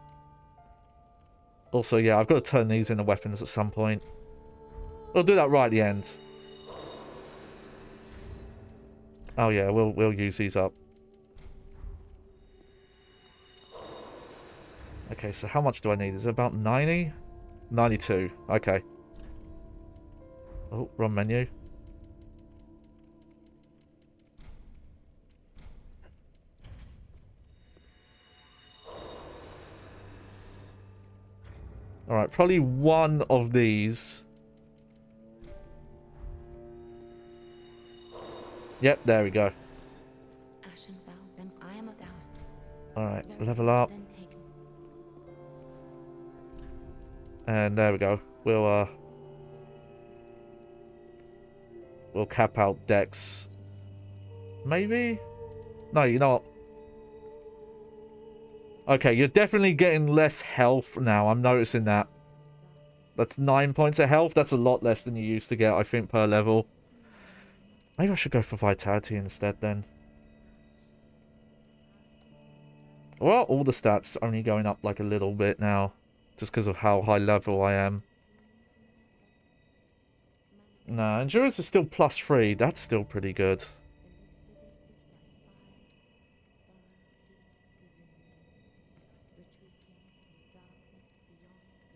Speaker 1: Also, yeah, I've got to turn these into weapons at some point. We'll do that right at the end. Oh yeah, we'll use these up. Okay, so how much do I need? Is it about 90? 92. Okay. Oh, wrong menu. Alright, probably one of these. Yep, there we go.
Speaker 2: Ashen thou, then I am a thousand.
Speaker 1: Alright,
Speaker 2: Very
Speaker 1: level
Speaker 2: well
Speaker 1: up.
Speaker 2: then taken.
Speaker 1: And there we go. We'll cap out Dex. Maybe? No, you know what? Okay, you're definitely getting less health now. I'm noticing that. That's 9 points of health. That's a lot less than you used to get, I think, per level. Maybe I should go for Vitality instead, then. Well, all the stats only going up, like, a little bit now. Just because of how high level I am. Nah, Endurance is still +3. That's still pretty good.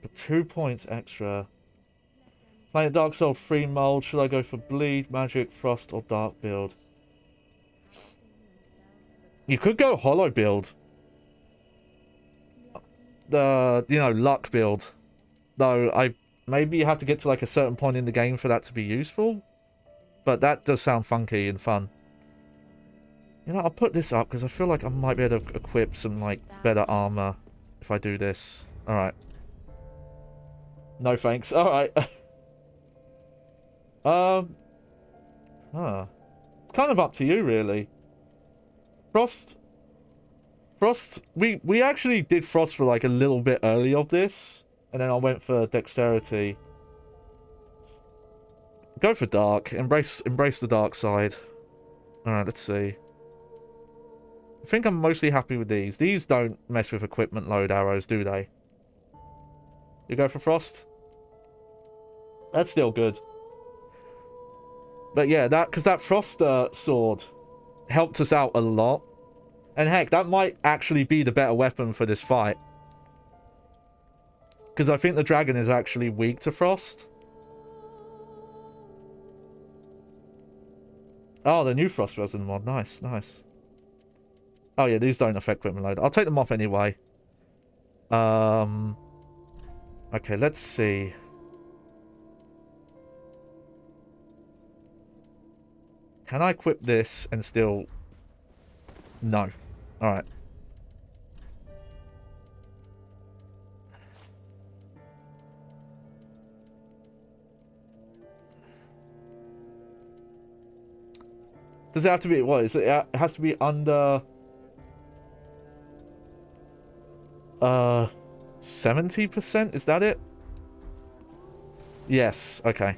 Speaker 1: But 2 points extra. Playing Dark Souls 3 mold, should I go for Bleed, Magic, Frost, or Dark build? You could go Hollow build. Luck build. Though, maybe you have to get to like a certain point in the game for that to be useful. But that does sound funky and fun. You know, I'll put this up because I feel like I might be able to equip some like better armor if I do this. Alright. No thanks. Alright. It's kind of up to you, really. Frost, we actually did Frost for like a little bit early of this, and then I went for Dexterity. Go for dark. Embrace the dark side. Alright, let's see. I think I'm mostly happy with these. These don't mess with equipment load arrows, do they? You go for frost? That's still good. But yeah, because that frost sword helped us out a lot. And heck, that might actually be the better weapon for this fight. Because I think the dragon is actually weak to frost. Oh, the new frost resin mod. Nice, nice. Oh yeah, these don't affect equipment load. I'll take them off anyway. Okay, let's see. Can I equip this and still... No. Alright. Does it have to be... What is it? It has to be under... 70%? Is that it? Yes. Okay.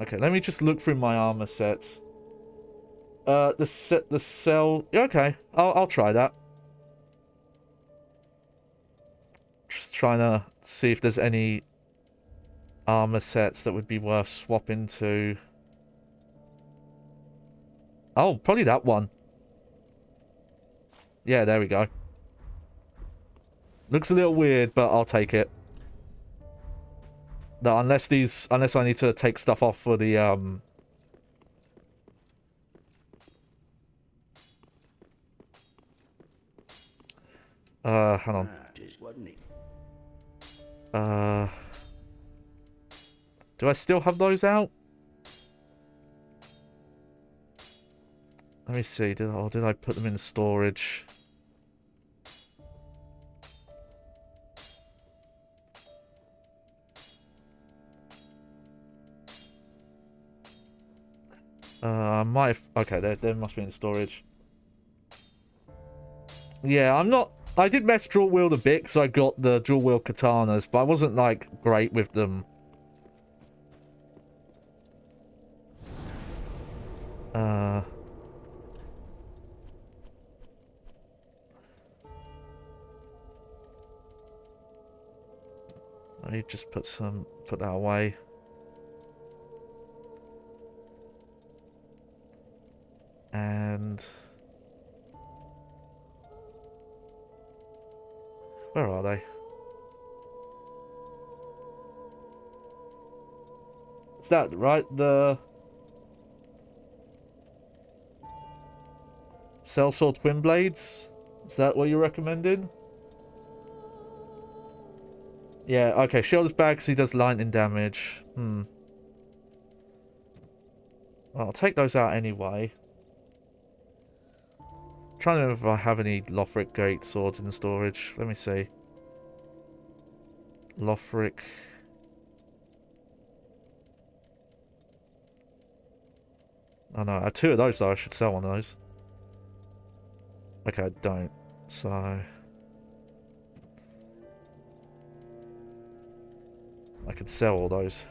Speaker 1: Okay, let me just look through my armor sets. The cell... Okay, I'll try that. Just trying to see if there's any armor sets that would be worth swapping to. Oh, probably that one. Yeah, there we go. Looks a little weird, but I'll take it. No, unless I need to take stuff off for the hang on. Do I still have those out? Let me see. Did I put them in storage? I might have... Okay, they must be in storage. Yeah, I'm not... I did mess dual wield a bit because I got the dual wield katanas, but I wasn't, like, great with them. Let me just put that away. And... Where are they? Is that right? The... Sellsword Twin Blades? Is that what you're recommending? Yeah, okay. Shield is bad because he does lightning damage. Well, I'll take those out anyway. Trying to know if I have any Lothric Gate swords in the storage. Let me see. Lothric. Oh no, I have two of those though. I should sell one of those. Okay, I don't. So... I could sell all those.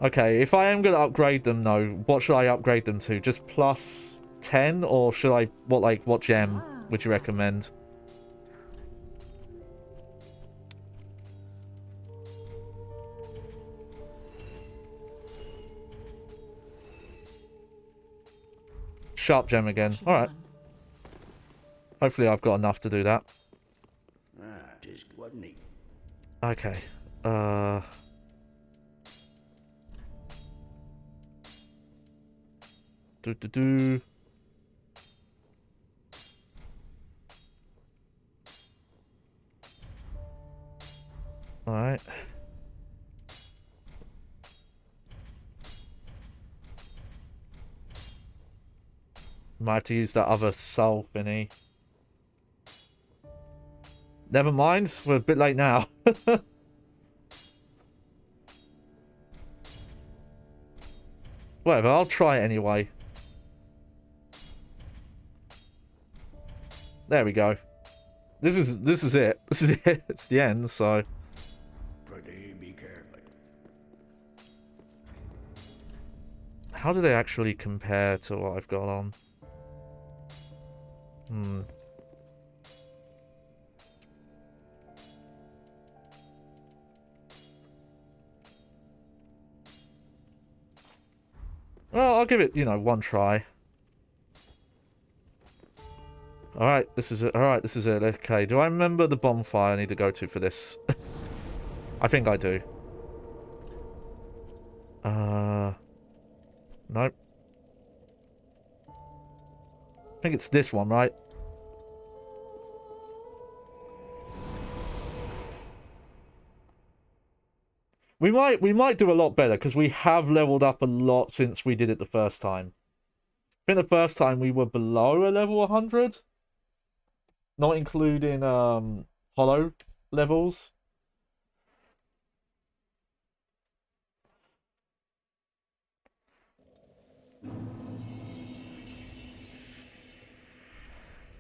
Speaker 1: Okay, if I am going to upgrade them though, what should I upgrade them to? Just plus 10? Or should I... What gem would you recommend? Sharp gem again. Alright. Hopefully I've got enough to do that. Okay. Do. Alright. Might have to use that other soul thingy. Never mind, we're a bit late now. Whatever, I'll try it anyway. There we go. This is it. This is it. It's the end, so.
Speaker 4: Prithee, be careful.
Speaker 1: How do they actually compare to what I've got on? Well, I'll give it, you know, one try. Alright, this is it. Alright, this is it. Okay, do I remember the bonfire I need to go to for this? I think I do. Nope. I think it's this one, right? We might do a lot better because we have leveled up a lot since we did it the first time. I think the first time we were below a level 100, not including hollow levels.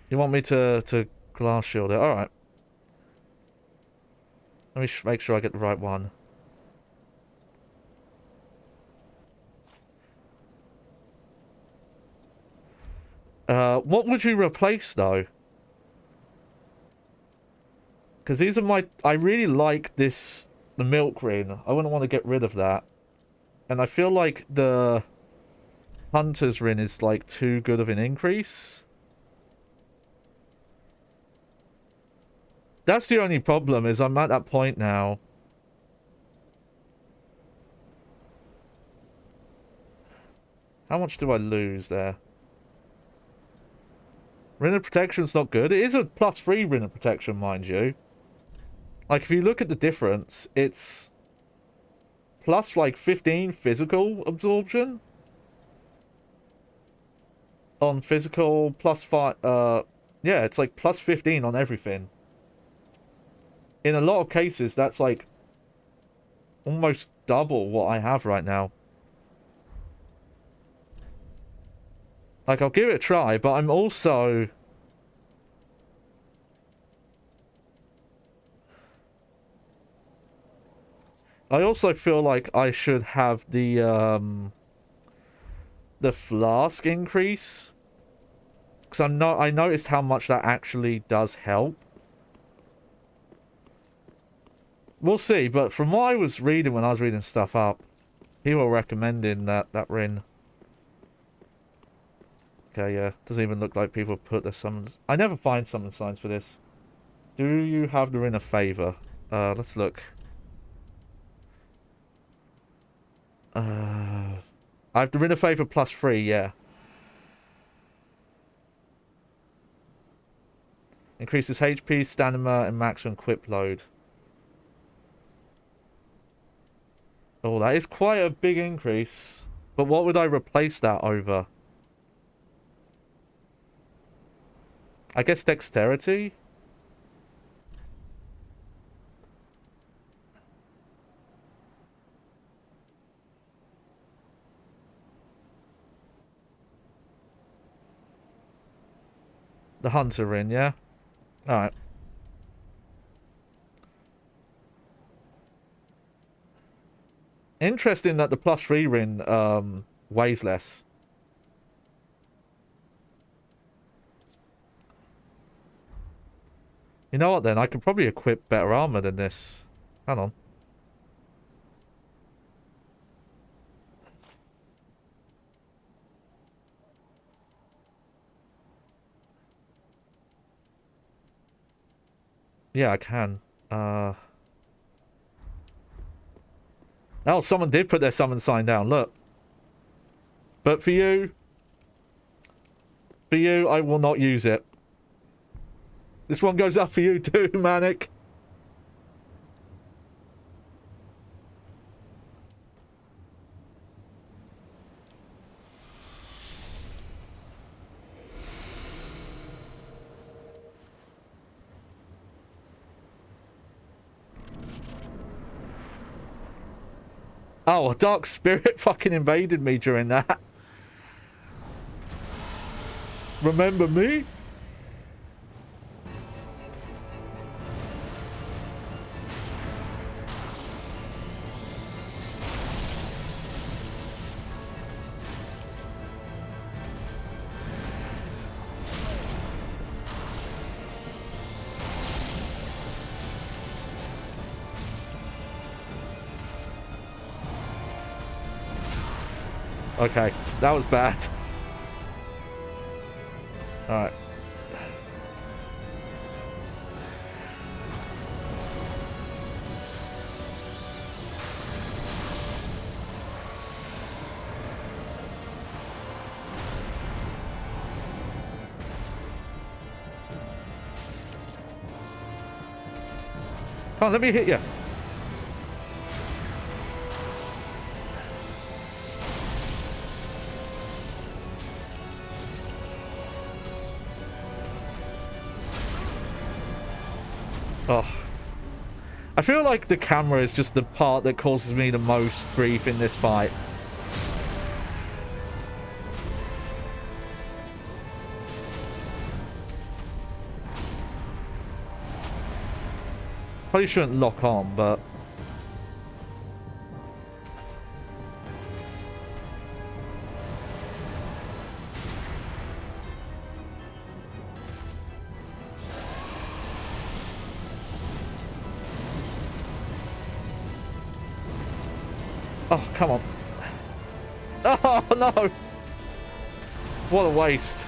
Speaker 1: You want me to glass shield it? All right. Let me make sure I get the right one. What would you replace, though? Because these are my... I really like this... The milk ring. I wouldn't want to get rid of that. And I feel like the... Hunter's ring is, like, too good of an increase. That's the only problem, is I'm at that point now. How much do I lose there? Ring of Protection's not good. It is a +3 Ring of Protection, mind you. Like, if you look at the difference, it's... plus, like, 15 physical absorption. On physical, +5... yeah, it's like +15 on everything. In a lot of cases, that's, like... almost double what I have right now. Like, I'll give it a try, but I'm also... I also feel like I should have the flask increase. Because I noticed how much that actually does help. We'll see, but from what I was reading when I was reading stuff up, people were recommending that ring. Okay, yeah. Doesn't even look like people put their summons... I never find summon signs for this. Do you have the Ring of Favor? Let's look. I have the Ring of Favor +3, yeah. Increases HP, stamina, and maximum equip load. Oh, that is quite a big increase. But what would I replace that over? I guess dexterity? The Hunter Ring, yeah? Alright. Interesting that the +3 ring weighs less. You know what then? I could probably equip better armor than this. Hang on. Yeah, I can. Oh, someone did put their summon sign down. Look. But for you, I will not use it. This one goes up for you too, Manic. Oh, a dark spirit fucking invaded me during that. Okay, that was bad. Alright. Come on, let me hit you. Oh. I feel like the camera is just the part that causes me the most grief in this fight. Probably shouldn't lock on, but... Oh, come on. Oh, no! What a waste.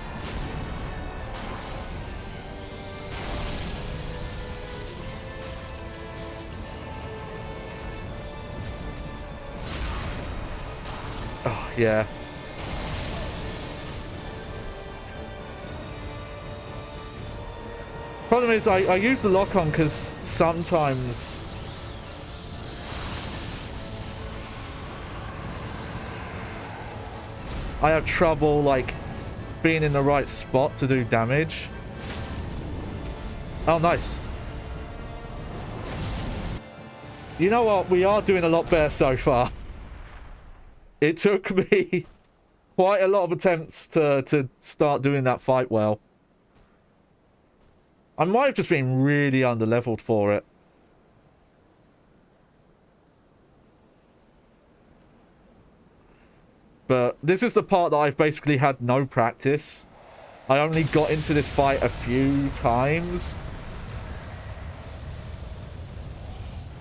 Speaker 1: Oh, yeah. Problem is, I use the lock-on because sometimes... I have trouble, like, being in the right spot to do damage. Oh, nice. You know what? We are doing a lot better so far. It took me quite a lot of attempts to start doing that fight well. I might have just been really underleveled for it. But this is the part that I've basically had no practice. I only got into this fight a few times.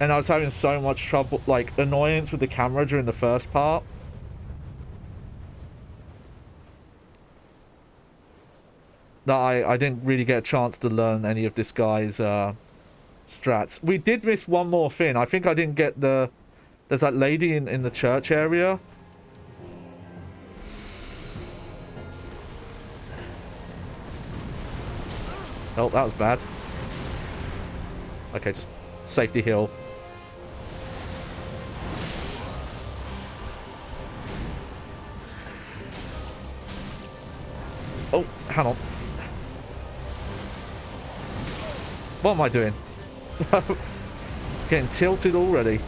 Speaker 1: And I was having so much trouble, like, annoyance with the camera during the first part. That I didn't really get a chance to learn any of this guy's strats. We did miss one more thing. I think I didn't get the... There's that lady in the church area. Oh, that was bad. Okay, just safety heal. Oh, hang on. What am I doing? Getting tilted already.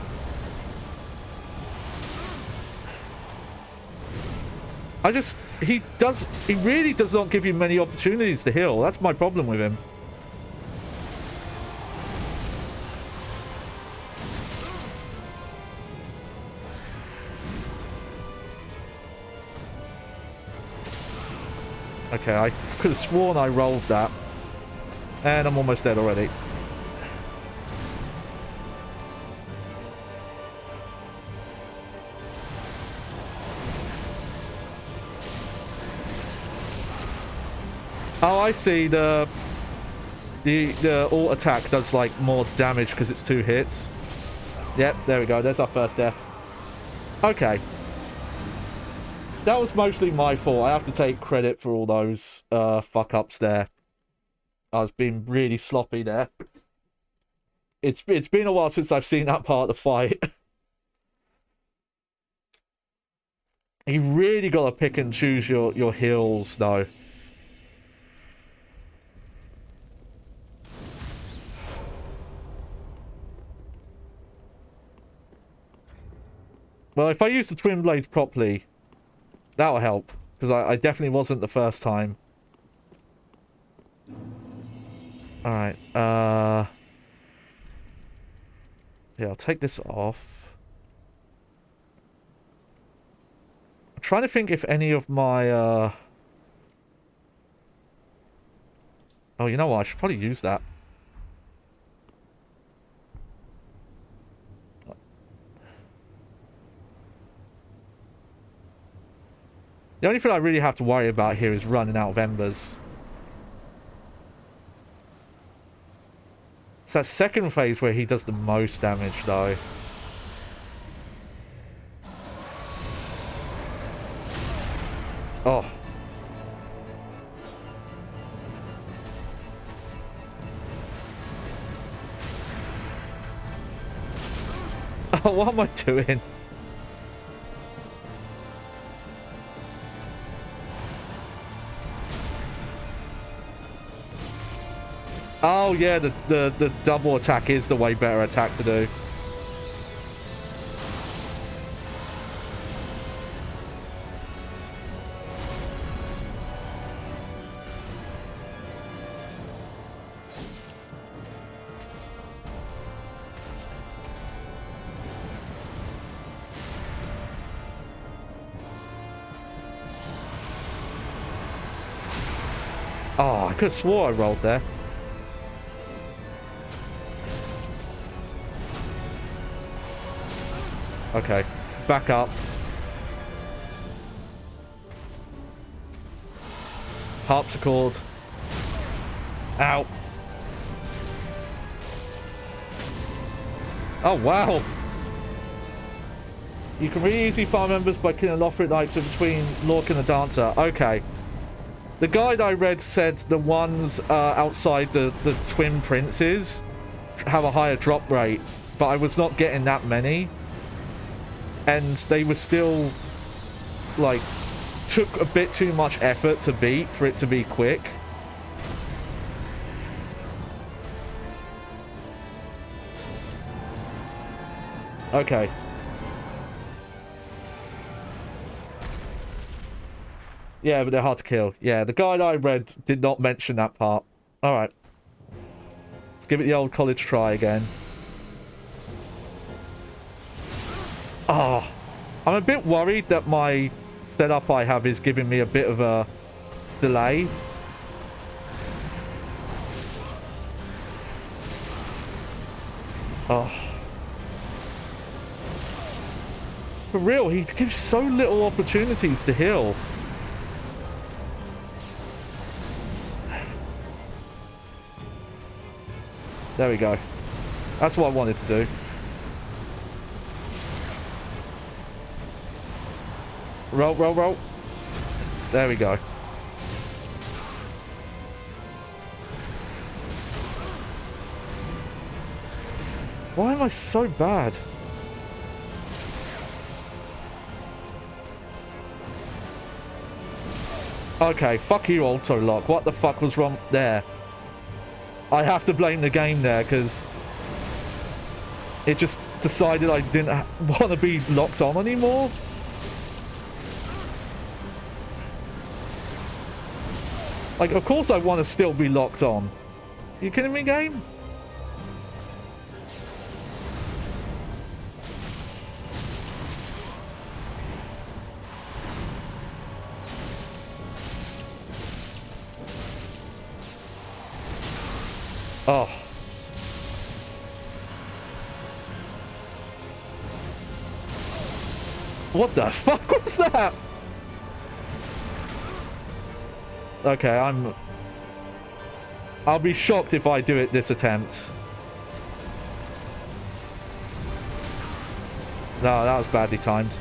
Speaker 1: He really does not give you many opportunities to heal. That's my problem with him. Okay, I could have sworn I rolled that. And I'm almost dead already. Oh, I see. The alt attack does like more damage because it's 2 hits. Yep, there we go. There's our first death. Okay. That was mostly my fault. I have to take credit for all those fuck-ups there. I was being really sloppy there. It's been a while since I've seen that part of the fight. You really got to pick and choose your heals, though. Well, if I use the twin blades properly, that'll help. Because I definitely wasn't the first time. Alright, yeah, I'll take this off. I'm trying to think if any of my, Oh, you know what? I should probably use that. The only thing I really have to worry about here is running out of embers. It's that second phase where he does the most damage, though. Oh. Oh, what am I doing? Oh yeah, the double attack is the way better attack to do. Oh, I could have swore I rolled there. Okay, back up. Harpsichord. Ow. Oh, wow. You can really easily farm members by killing Lothric Knights between Lork and the Dancer. Okay. The guide I read said the ones outside the Twin Princes have a higher drop rate, but I was not getting that many. And they were still, like, took a bit too much effort to beat for it to be quick. Okay. Yeah, but they're hard to kill. Yeah, the guide I read did not mention that part. Alright. Let's give it the old college try again. Oh, I'm a bit worried that my setup I have is giving me a bit of a delay. Oh. For real, he gives so little opportunities to heal. There we go. That's what I wanted to do. Roll, roll, roll. There we go. Why am I so bad? Okay, fuck you, auto lock. What the fuck was wrong there? I have to blame the game there, because it just decided I didn't want to be locked on anymore. Like, of course I want to still be locked on. Are you kidding me, game? Oh. What the fuck was that? Okay, I'll be shocked if I do it this attempt. No, that was badly timed.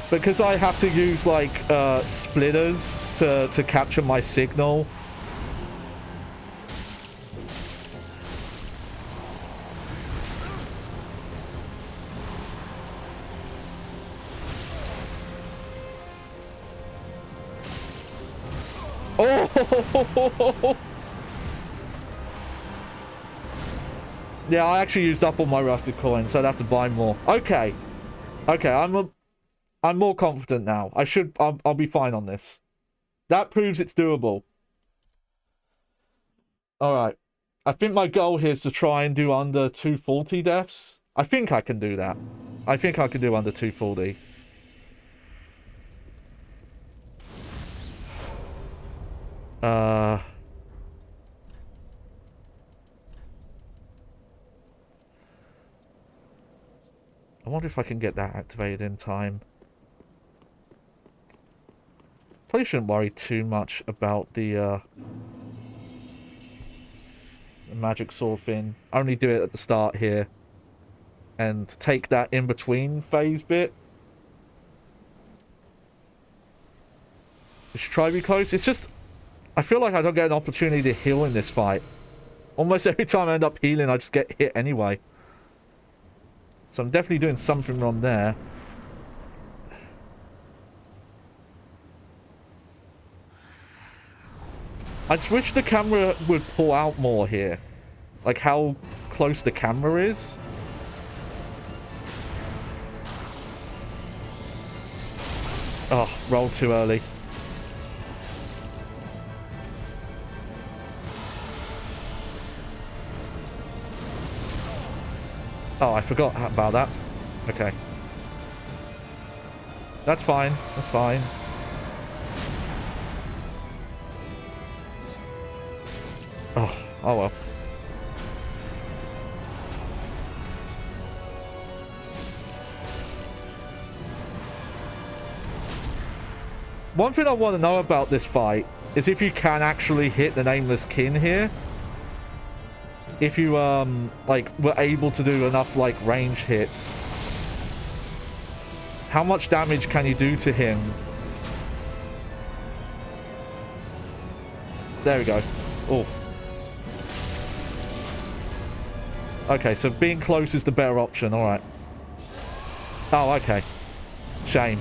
Speaker 1: Because I have to use, like, splitters to capture my signal. Oh! Yeah, I actually used up all my rusted coins, so I'd have to buy more. Okay. Okay, I'm more confident now. I'll be fine on this. That proves it's doable. Alright. I think my goal here is to try and do under 240 deaths. I think I can do that. I think I can do under 240. I wonder if I can get that activated in time. Probably shouldn't worry too much about the magic sword thing. Only do it at the start here. And take that in-between phase bit. Just try to be close. It's just... I feel like I don't get an opportunity to heal in this fight. Almost every time I end up healing, I just get hit anyway. So I'm definitely doing something wrong there. I just wish the camera would pull out more here. Like how close the camera is. Oh, roll too early. Oh, I forgot about that. Okay. That's fine. That's fine. Oh, oh well. One thing I want to know about this fight is if you can actually hit the Nameless King here. If you, like, were able to do enough, like, ranged hits. How much damage can you do to him? There we go. Oh. Okay, so being close is the better option. Alright. Oh, okay. Shame.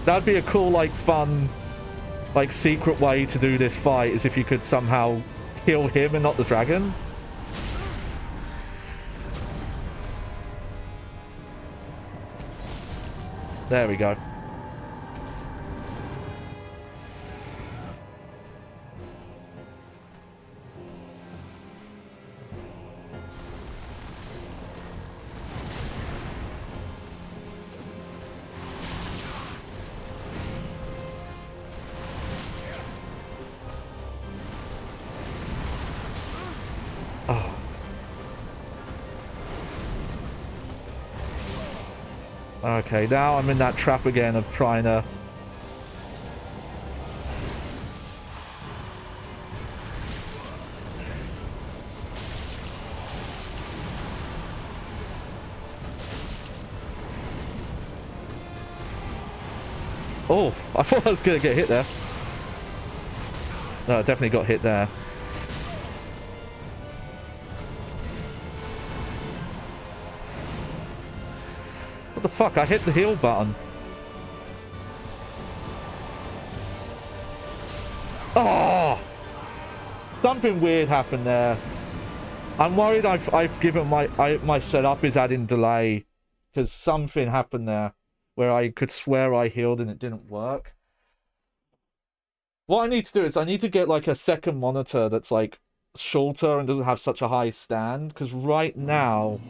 Speaker 1: That'd be a cool, like, fun, like, secret way to do this fight, is if you could somehow kill him and not the dragon. There we go. Oh. Okay, now I'm in that trap again of trying to... Oh, I thought I was going to get hit there. No, I definitely got hit there. What the fuck? I hit the heal button. Oh! Something weird happened there. I'm worried I've given my setup is adding delay. Because something happened there. Where I could swear I healed and it didn't work. What I need to do is I need to get like a second monitor that's like shorter and doesn't have such a high stand. Because right now...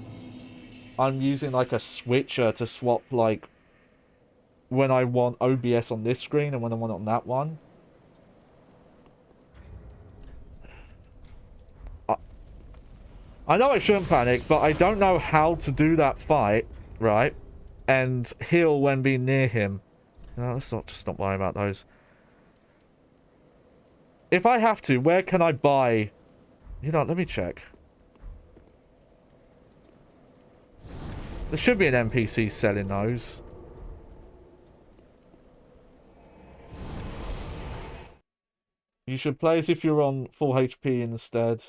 Speaker 1: I'm using like a switcher to swap like when I want OBS on this screen and when I want it on that one. I know I shouldn't panic, but I don't know how to do that fight, right? And heal when being near him. No, let's not just not worry about those. If I have to, where can I buy? You know, let me check. There should be an NPC selling those. You should play as if you're on full HP instead.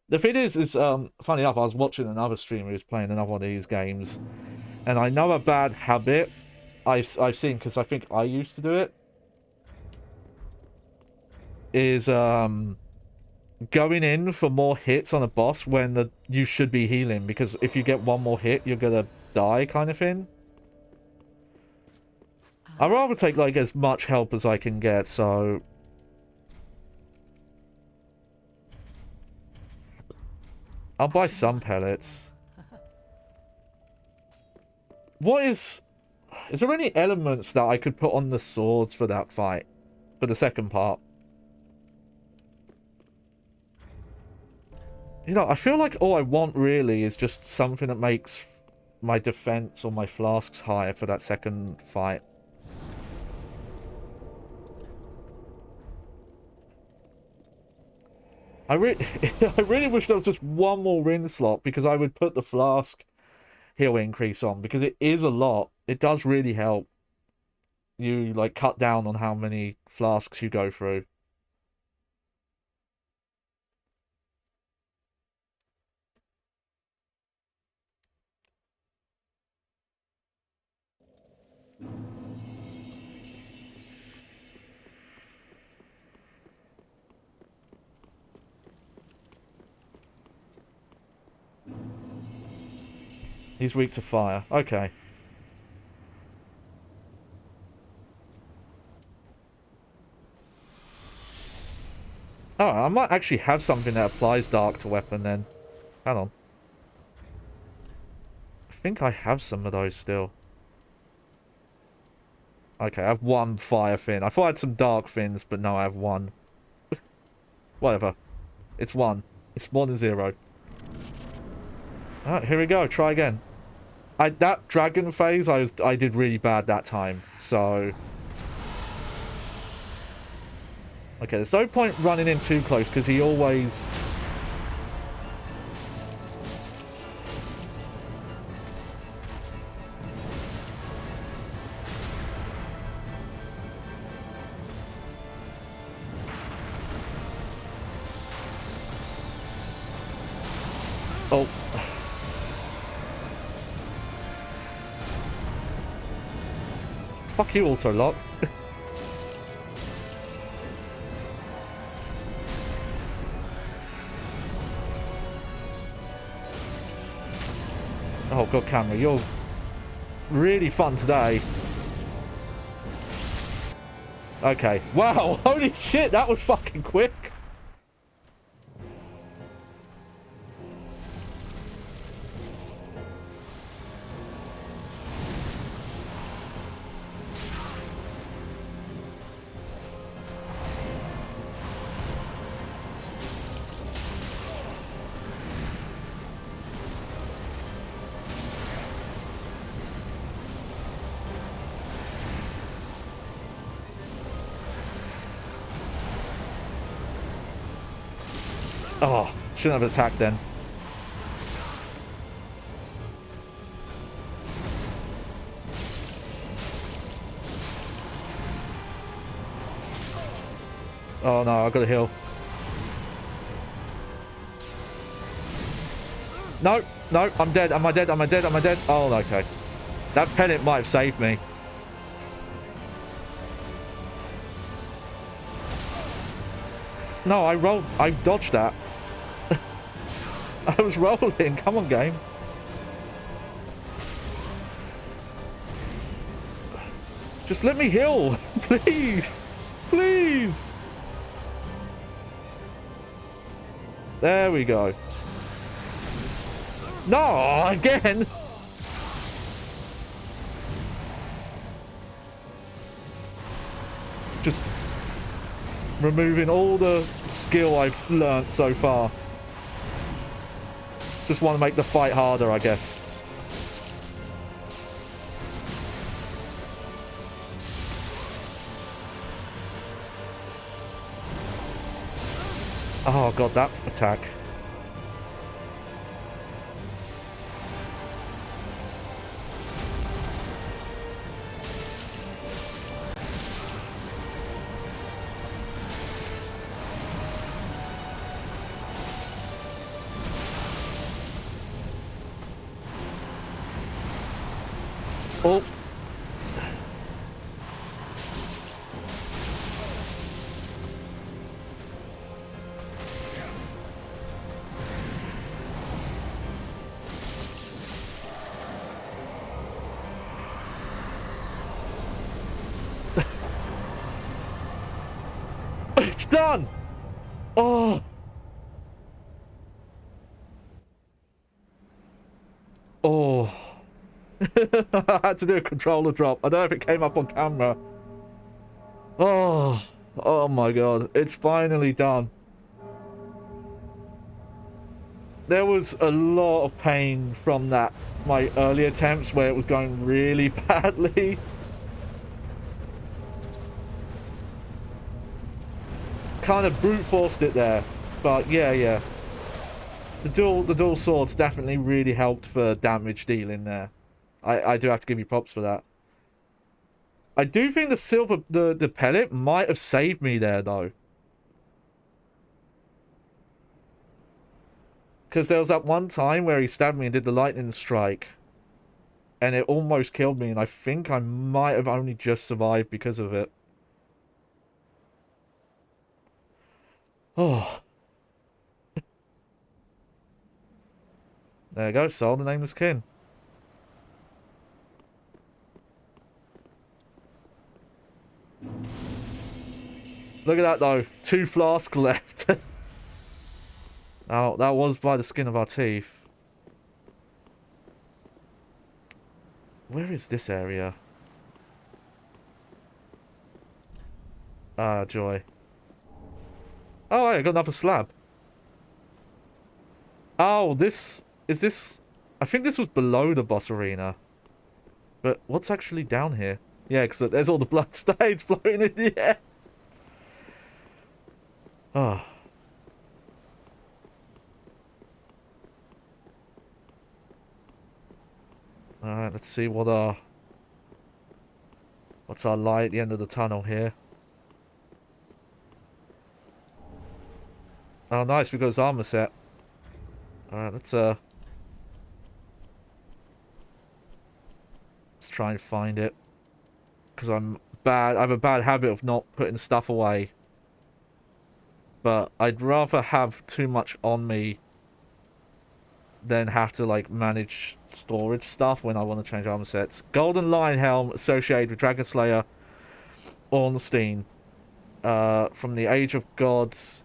Speaker 1: The thing is funny enough, I was watching another streamer who's playing another one of these games. And I know a bad habit I've seen, because I think I used to do it. Is, going in for more hits on a boss when you should be healing, because if you get one more hit, you're gonna die, kind of thing. I'd rather take like as much help as I can get, so I'll buy some pellets. Is there any elements that I could put on the swords for that fight, for the second part? You know, I feel like all I want really is just something that makes my defense or my flasks higher for that second fight. I really wish there was just one more win slot, because I would put the flask heal increase on, because it is a lot. It does really help you, like, cut down on how many flasks you go through. He's weak to fire. Okay. Oh, I might actually have something that applies dark to weapon then. Hang on. I think I have some of those still. Okay, I have one fire fin. I thought I had some dark fins, but no, I have one. Whatever. It's one. It's more than zero. Alright, here we go. Try again. That dragon phase, I did really bad that time, so... Okay, there's no point running in too close, because he always... Oh. Fuck you, auto-lock. Oh god, camera, you're really fun today. Okay. Wow, holy shit, that was fucking quick. Oh, shouldn't have attacked then. Oh no, I got a heal. No, no, I'm dead. Am I dead? Am I dead? Am I dead? Oh, okay. That pennant might have saved me. No, I dodged that. I was rolling. Come on, game. Just let me heal. Please. Please. There we go. No, again. Just removing all the skill I've learnt so far. Just want to make the fight harder, I guess. Oh god, that attack. Oh. It's done! Oh! Oh. I had to do a controller drop. I don't know if it came up on camera. Oh. Oh my god. It's finally done. there was a lot of pain from that, my early attempts where it was going really badly. Kind of brute forced it there, but yeah. The dual swords definitely really helped for damage dealing there. I do have to give you props for that. I do think the pellet might have saved me there though. Because there was that one time where he stabbed me and did the lightning strike. And it almost killed me, and I think I might have only just survived because of it. Oh. There you go, Soul, the Nameless King. Look at that, though. 2 flasks left. Oh, that was by the skin of our teeth. Where is this area? Ah, joy. Oh, I got another slab. Oh, this... Is this... I think this was below the boss arena. But what's actually down here? Yeah, because there's all the blood stains floating in the air. Oh. Alright, let's see what's our light at the end of the tunnel here. Oh, nice, we got his armor set. Alright, let's try and find it. Because I have a bad habit of not putting stuff away. But I'd rather have too much on me than have to, like, manage storage stuff when I want to change armor sets. Golden Lion Helm associated with Dragon Slayer Ornstein. From the Age of Gods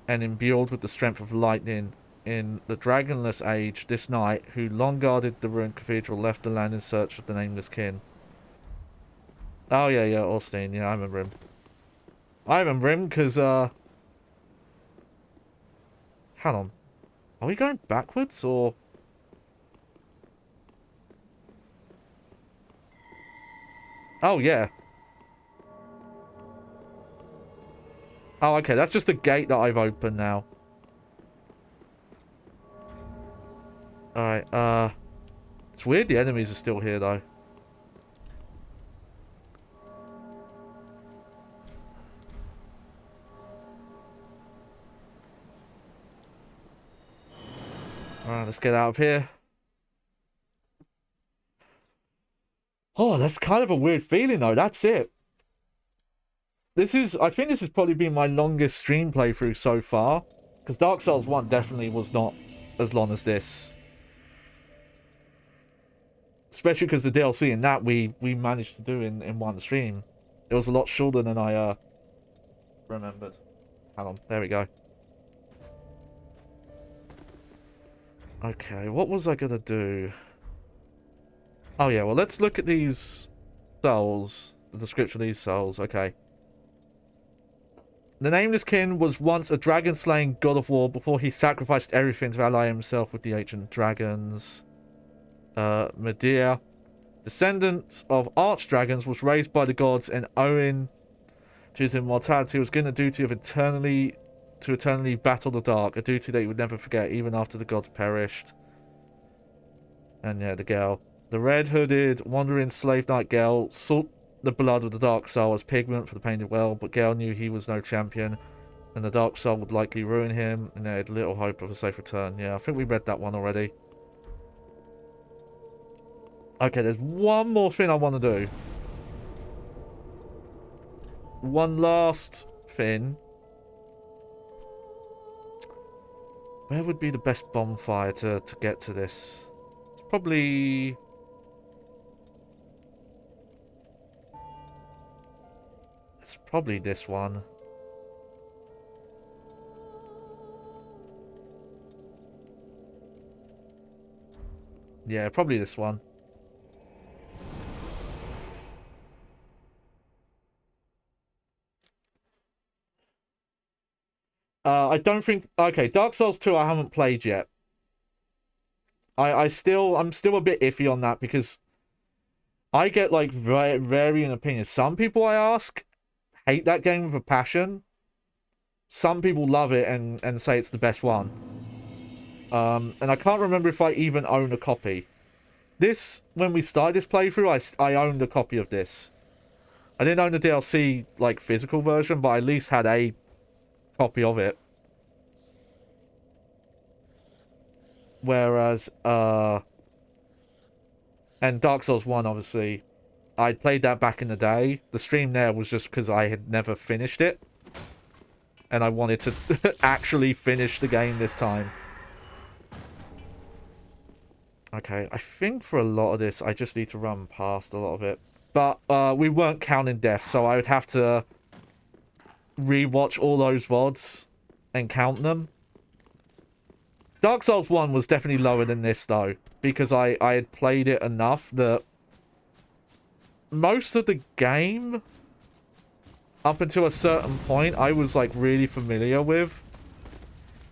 Speaker 1: and imbued with the strength of lightning. In the Dragonless Age, this knight, who long guarded the ruined cathedral, left the land in search of the Nameless King. Oh, yeah, Ornstein. Yeah, I remember him. I remember him because, hang on. Are we going backwards, or... Oh, yeah. Oh, okay, that's just a gate that I've opened now. Alright, it's weird the enemies are still here, though. Alright, let's get out of here. Oh, that's kind of a weird feeling, though. That's it. I think this has probably been my longest stream playthrough so far. Because Dark Souls 1 definitely was not as long as this. Especially because the DLC in that we managed to do in one stream. It was a lot shorter than I remembered. Hang on, there we go. Okay, what was I gonna do? Oh yeah, well let's look at these souls. The description of these souls, okay. The Nameless King was once a dragon-slaying god of war before he sacrificed everything to ally himself with the ancient dragons. Midir, descendant of archdragons, was raised by the gods and owing to his immortality was given the duty of eternally battle the dark, a duty that he would never forget even after the gods perished. And yeah, the girl. The red-hooded, wandering slave knight girl sought the blood of the dark soul as pigment for the painted well, but Gale knew he was no champion, and the dark soul would likely ruin him, and they had little hope of a safe return. Yeah, I think we read that one already. Okay, there's one more thing I want to do. One last thing. Where would be the best bonfire to get to this? It's probably... It's probably this one. Yeah, probably this one. I don't think... Okay, Dark Souls 2 I haven't played yet. I'm still a bit iffy on that because I get like varying opinions. Some people I ask hate that game with a passion. Some people love it and say it's the best one. And I can't remember if I even own a copy. This, when we started this playthrough, I owned a copy of this. I didn't own the DLC, like, physical version, but I at least had a copy of it. Whereas, and Dark Souls 1, obviously, I played that back in the day. The stream there was just because I had never finished it. And I wanted to actually finish the game this time. Okay, I think for a lot of this, I just need to run past a lot of it. But we weren't counting deaths, so I would have to rewatch all those VODs and count them. Dark Souls 1 was definitely lower than this, though, because I had played it enough that most of the game, up until a certain point, I was, like, really familiar with.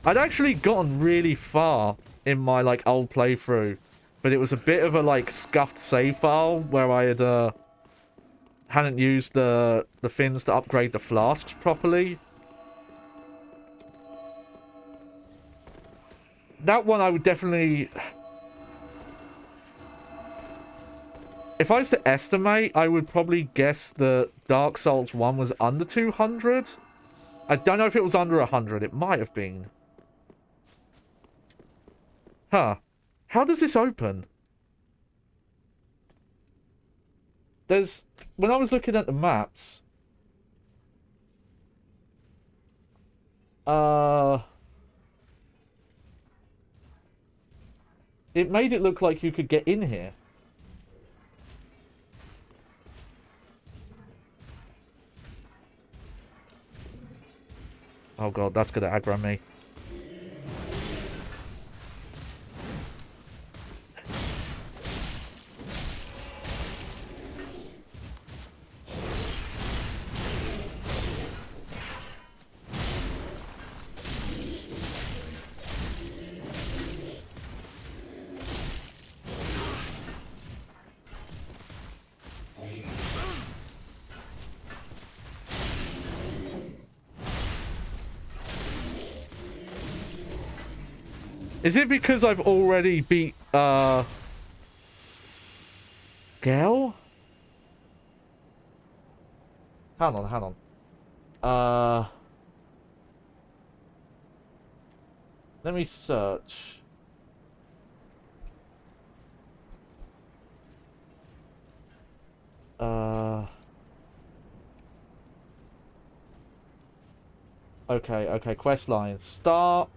Speaker 1: I'd actually gotten really far in my, like, old playthrough, but it was a bit of a, like, scuffed save file where I had, hadn't used the fins to upgrade the flasks properly. That one I would definitely... If I was to estimate, I would probably guess that Dark Souls 1 was under 200. I don't know if it was under 100. It might have been. Huh. How does this open? There's... When I was looking at the maps... It made it look like you could get in here. Oh god, that's gonna aggro me. Is it because I've already beat, Gale? Hang on. Let me search. Okay, quest line. Start.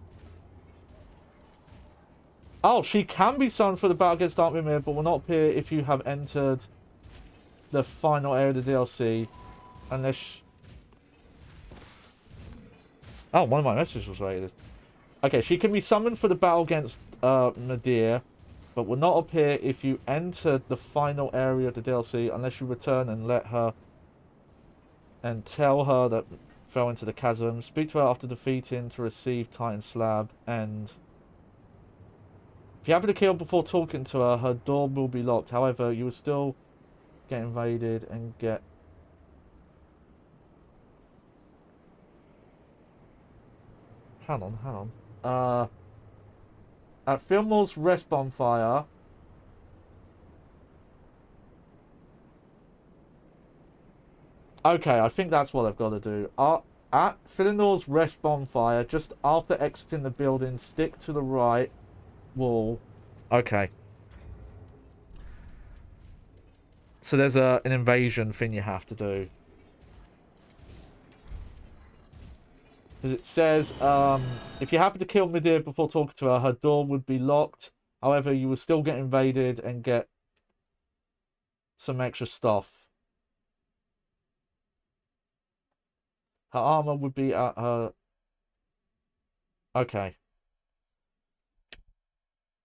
Speaker 1: Oh, she can be summoned for the battle against Dark Midir, but will not appear if you have entered the final area of the DLC. Unless... Oh, one of my messages was rated. Okay, she can be summoned for the battle against Midir, but will not appear if you entered the final area of the DLC unless you return and let her... and tell her that fell into the chasm. Speak to her after defeating to receive Titan Slab, and... If you happen to kill before talking to her, her door will be locked. However, you will still get invaded and get... Hang on. At Fillmore's Rest Bonfire... Okay, I think that's what I've got to do. At Fillmore's Rest Bonfire, just after exiting the building, stick to the right wall. Okay. So there's an invasion thing you have to do. Because it says, if you happen to kill Midir before talking to her, her door would be locked. However, you will still get invaded and get some extra stuff. Her armor would be at her... Okay.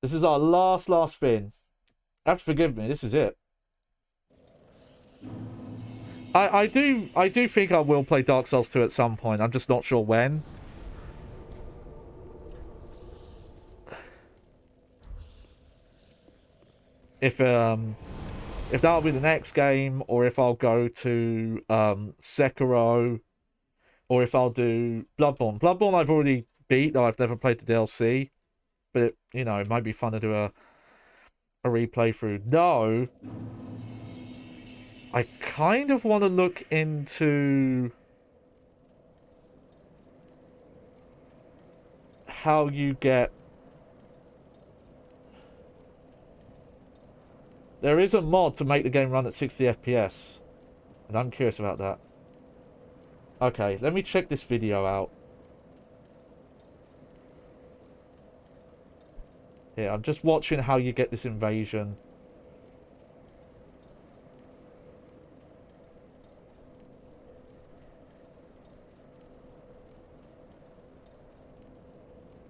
Speaker 1: This is our last thing. You have to forgive me, this is it. I do think I will play Dark Souls 2 at some point. I'm just not sure when. if that'll be the next game, or if I'll go to Sekiro, or if I'll do Bloodborne. Bloodborne I've already beat, though I've never played the DLC. But it, you know, it might be fun to do a replay through. Though I kind of want to look into how you get... There is a mod to make the game run at 60 FPS. And I'm curious about that. Okay, let me check this video out. Yeah, I'm just watching how you get this invasion.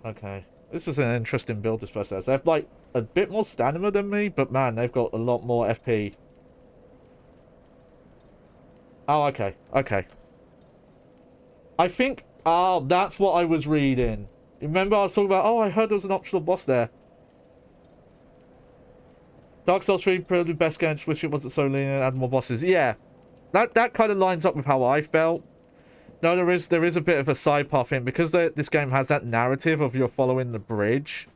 Speaker 1: Okay. This is an interesting build this person has. They have, like, a bit more stamina than me, but man, they've got a lot more FP. Oh, okay. Okay. I think... Oh, that's what I was reading. Remember I was talking about... Oh, I heard there was an optional boss there. Dark Souls 3, probably the best game to switch it wasn't so linear, add more bosses. Yeah. That kind of lines up with how I felt. No, there is a bit of a side path in, because this game has that narrative of you're following the bridge.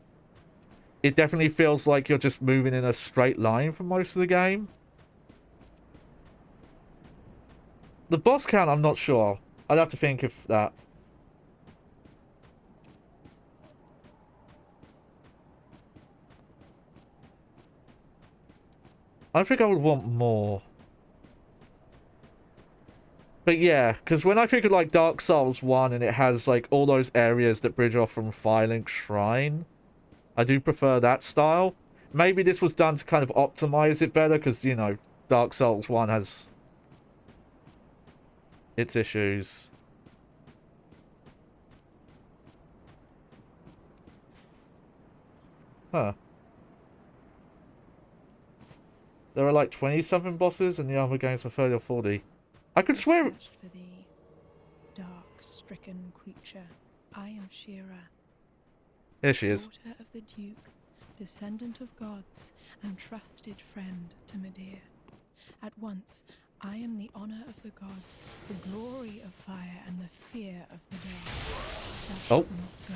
Speaker 1: It definitely feels like you're just moving in a straight line for most of the game. The boss count, I'm not sure. I'd have to think of that. I think I would want more. But yeah, because when I think of like Dark Souls 1 and it has like all those areas that bridge off from Firelink Shrine, I do prefer that style. Maybe this was done to kind of optimize it better because, you know, Dark Souls 1 has its issues. Huh. There are like 20-something bosses and the other games are 30 or 40. I could swear...
Speaker 5: For thee, dark, stricken creature, I am Shira.
Speaker 1: Here she is.
Speaker 5: Daughter of the Duke, descendant of gods, and trusted friend to Midir. At once, I am the honor of the gods, the glory of fire, and the fear of the dead. Thou shalt not go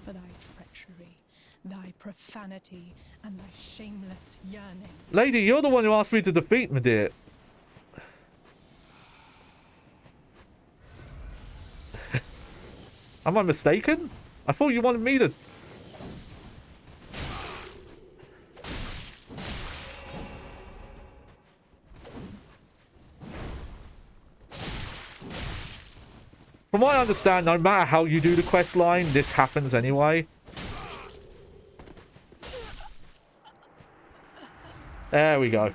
Speaker 5: for thy treachery, thy profanity, and thy shameless yearning.
Speaker 1: Lady, you're the one who asked me to defeat Midir. Am I mistaken? I thought you wanted me to... From what I understand, no matter how you do the quest line, this happens anyway. There we go.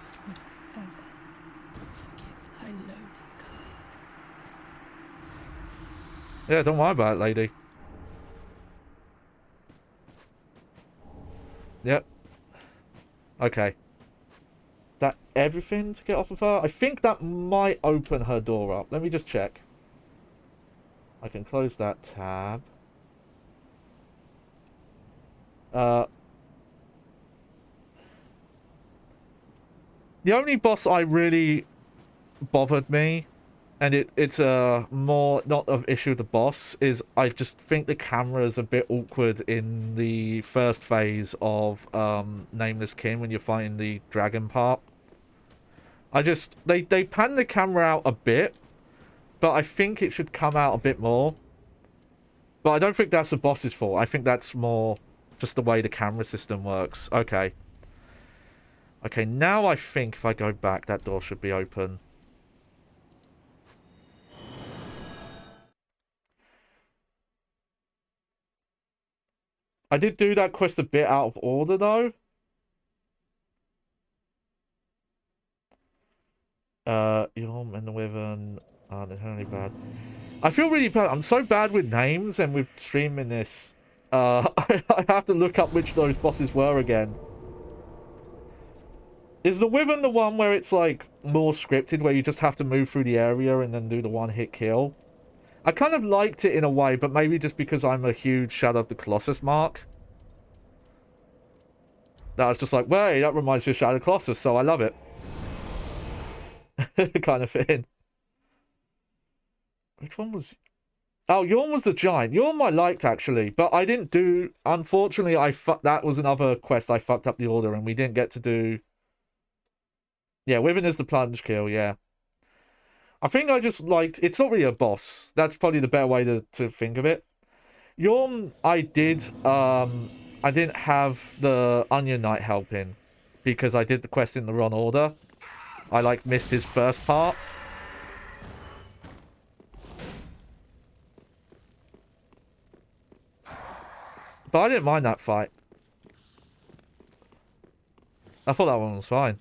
Speaker 1: Yeah, don't worry about it, lady. Yep. Okay. Is that everything to get off of her? I think that might open her door up. Let me just check. I can close that tab. The only boss I really bothered me, and it's more not of issue with the boss, is I just think the camera is a bit awkward in the first phase of Nameless King when you're fighting the dragon part. They pan the camera out a bit, but I think it should come out a bit more. But I don't think that's the boss's fault. I think that's more just the way the camera system works. Okay. Okay, now I think if I go back, that door should be open. I did do that quest a bit out of order, though. Yom and the Wyvern are inherently bad. I feel really bad. I'm so bad with names and with streaming this. I have to look up which of those bosses were again. Is the Wyvern the one where it's like more scripted, where you just have to move through the area and then do the one-hit kill? I kind of liked it in a way, but maybe just because I'm a huge Shadow of the Colossus mark. That was just like, well, that reminds me of Shadow Colossus, so I love it. Kind of thing. Which one was... Oh, Yorn was the giant. Yorn I liked, actually. But I didn't do... Unfortunately, that was another quest I fucked up the order, and we didn't get to do... Yeah, Wyvern is the plunge kill, yeah. I think I just liked... It's not really a boss. That's probably the better way to think of it. Yorn, I did... I didn't have the Onion Knight helping, because I did the quest in the wrong order. I, like, missed his first part. But I didn't mind that fight. I thought that one was fine.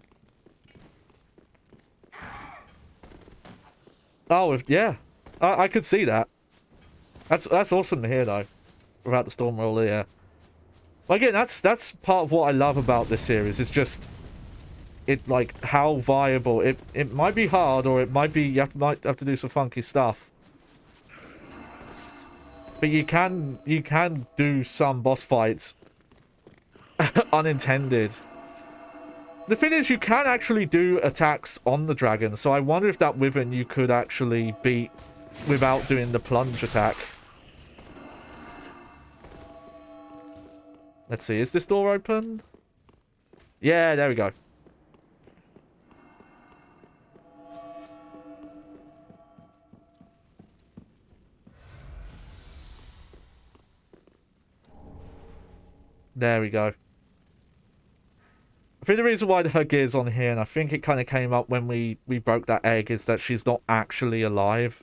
Speaker 1: Oh, yeah. I could see that. That's awesome to hear, though. About the Storm Roller, yeah. But again, that's part of what I love about this series. It's just... It, like, how viable... It might be hard, or it might be... might have to do some funky stuff. But you can do some boss fights unintended. The thing is, you can actually do attacks on the dragon, so I wonder if that Wyvern you could actually beat without doing the plunge attack. Let's see, is this door open? Yeah, there we go. There we go. I think the reason why her gear's on here, and I think it kind of came up when we broke that egg, is that she's not actually alive.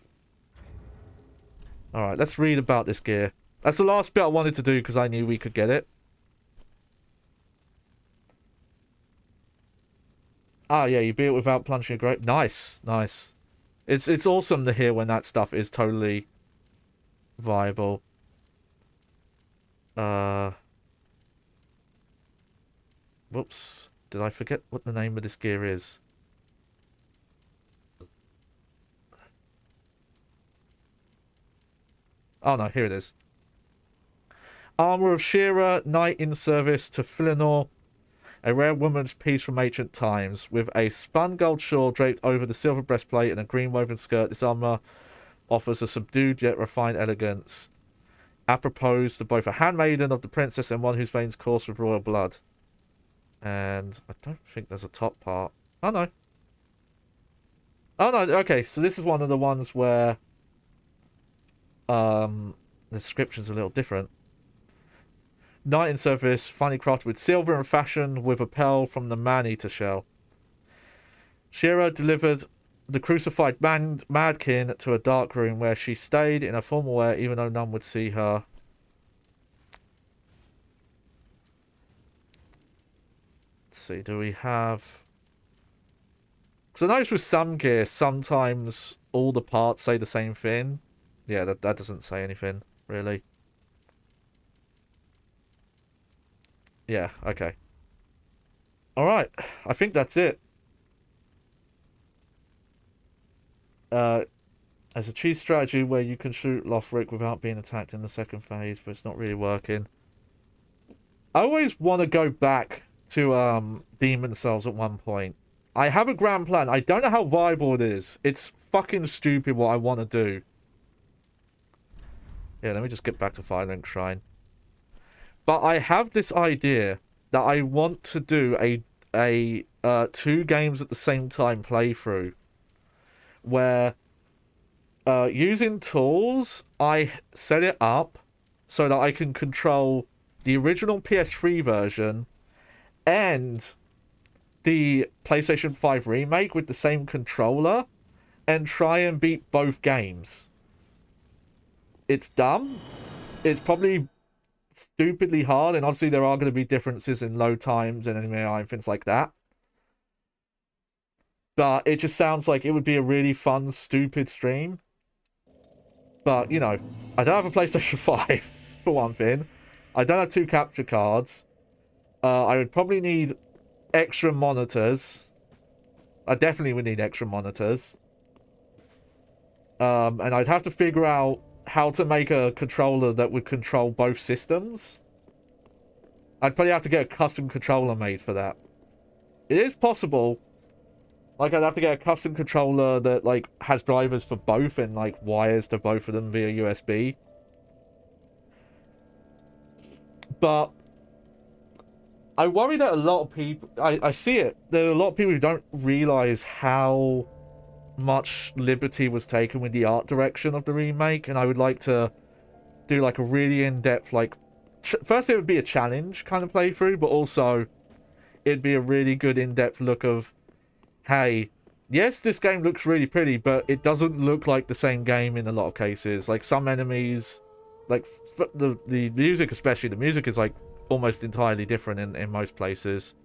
Speaker 1: Alright, let's read about this gear. That's the last bit I wanted to do because I knew we could get it. Ah, yeah, you beat it without plunging a grape. Nice, nice. It's awesome to hear when that stuff is totally viable. Whoops. Did I forget what the name of this gear is? Oh no, here it is. Armor of Shira, Knight in Service to Philinor, a rare woman's piece from ancient times. With a spun gold shawl draped over the silver breastplate and a green woven skirt, this armor offers a subdued yet refined elegance, apropos to both a handmaiden of the princess and one whose veins course with royal blood. And I don't think there's a top part. Oh no. Oh no, okay, so this is one of the ones where the description's a little different. Knight in Service, finely crafted with silver and fashioned with a pearl from the man-eater shell. Shira delivered the crucified madkin to a dark room where she stayed in her formal wear even though none would see her. Let's see, do we have... Because I noticed with some gear, sometimes all the parts say the same thing. Yeah, that doesn't say anything, really. Yeah, okay. Alright, I think that's it. There's a cheese strategy where you can shoot Lothric without being attacked in the second phase, but it's not really working. I always want to go back to Demon Cells at one point. I have a grand plan. I don't know how viable it is. It's fucking stupid what I want to do. Yeah, let me just get back to Firelink Shrine. But I have this idea that I want to do a 2 games at the same time playthrough. Where using tools, I set it up so that I can control the original PS3 version and the PlayStation 5 remake with the same controller and try and beat both games. It's dumb. It's probably stupidly hard, and obviously there are going to be differences in load times and MAI and things like that. But it just sounds like it would be a really fun, stupid stream. But, you know, I don't have a PlayStation 5, for one thing. I don't have 2 capture cards. I would probably need extra monitors. I definitely would need extra monitors. And I'd have to figure out how to make a controller that would control both systems. I'd probably have to get a custom controller made for that. It is possible. Like, I'd have to get a custom controller that, like, has drivers for both and, like, wires to both of them via USB. But I worry that a lot of people... I see it. There are a lot of people who don't realize how much liberty was taken with the art direction of the remake, and I would like to do, like, a really in-depth, like... First, it would be a challenge kind of playthrough, but also it'd be a really good in-depth look of, hey, yes, this game looks really pretty, but it doesn't look like the same game in a lot of cases. Like, some enemies, like, the music especially, the music is, like, almost entirely different in most places.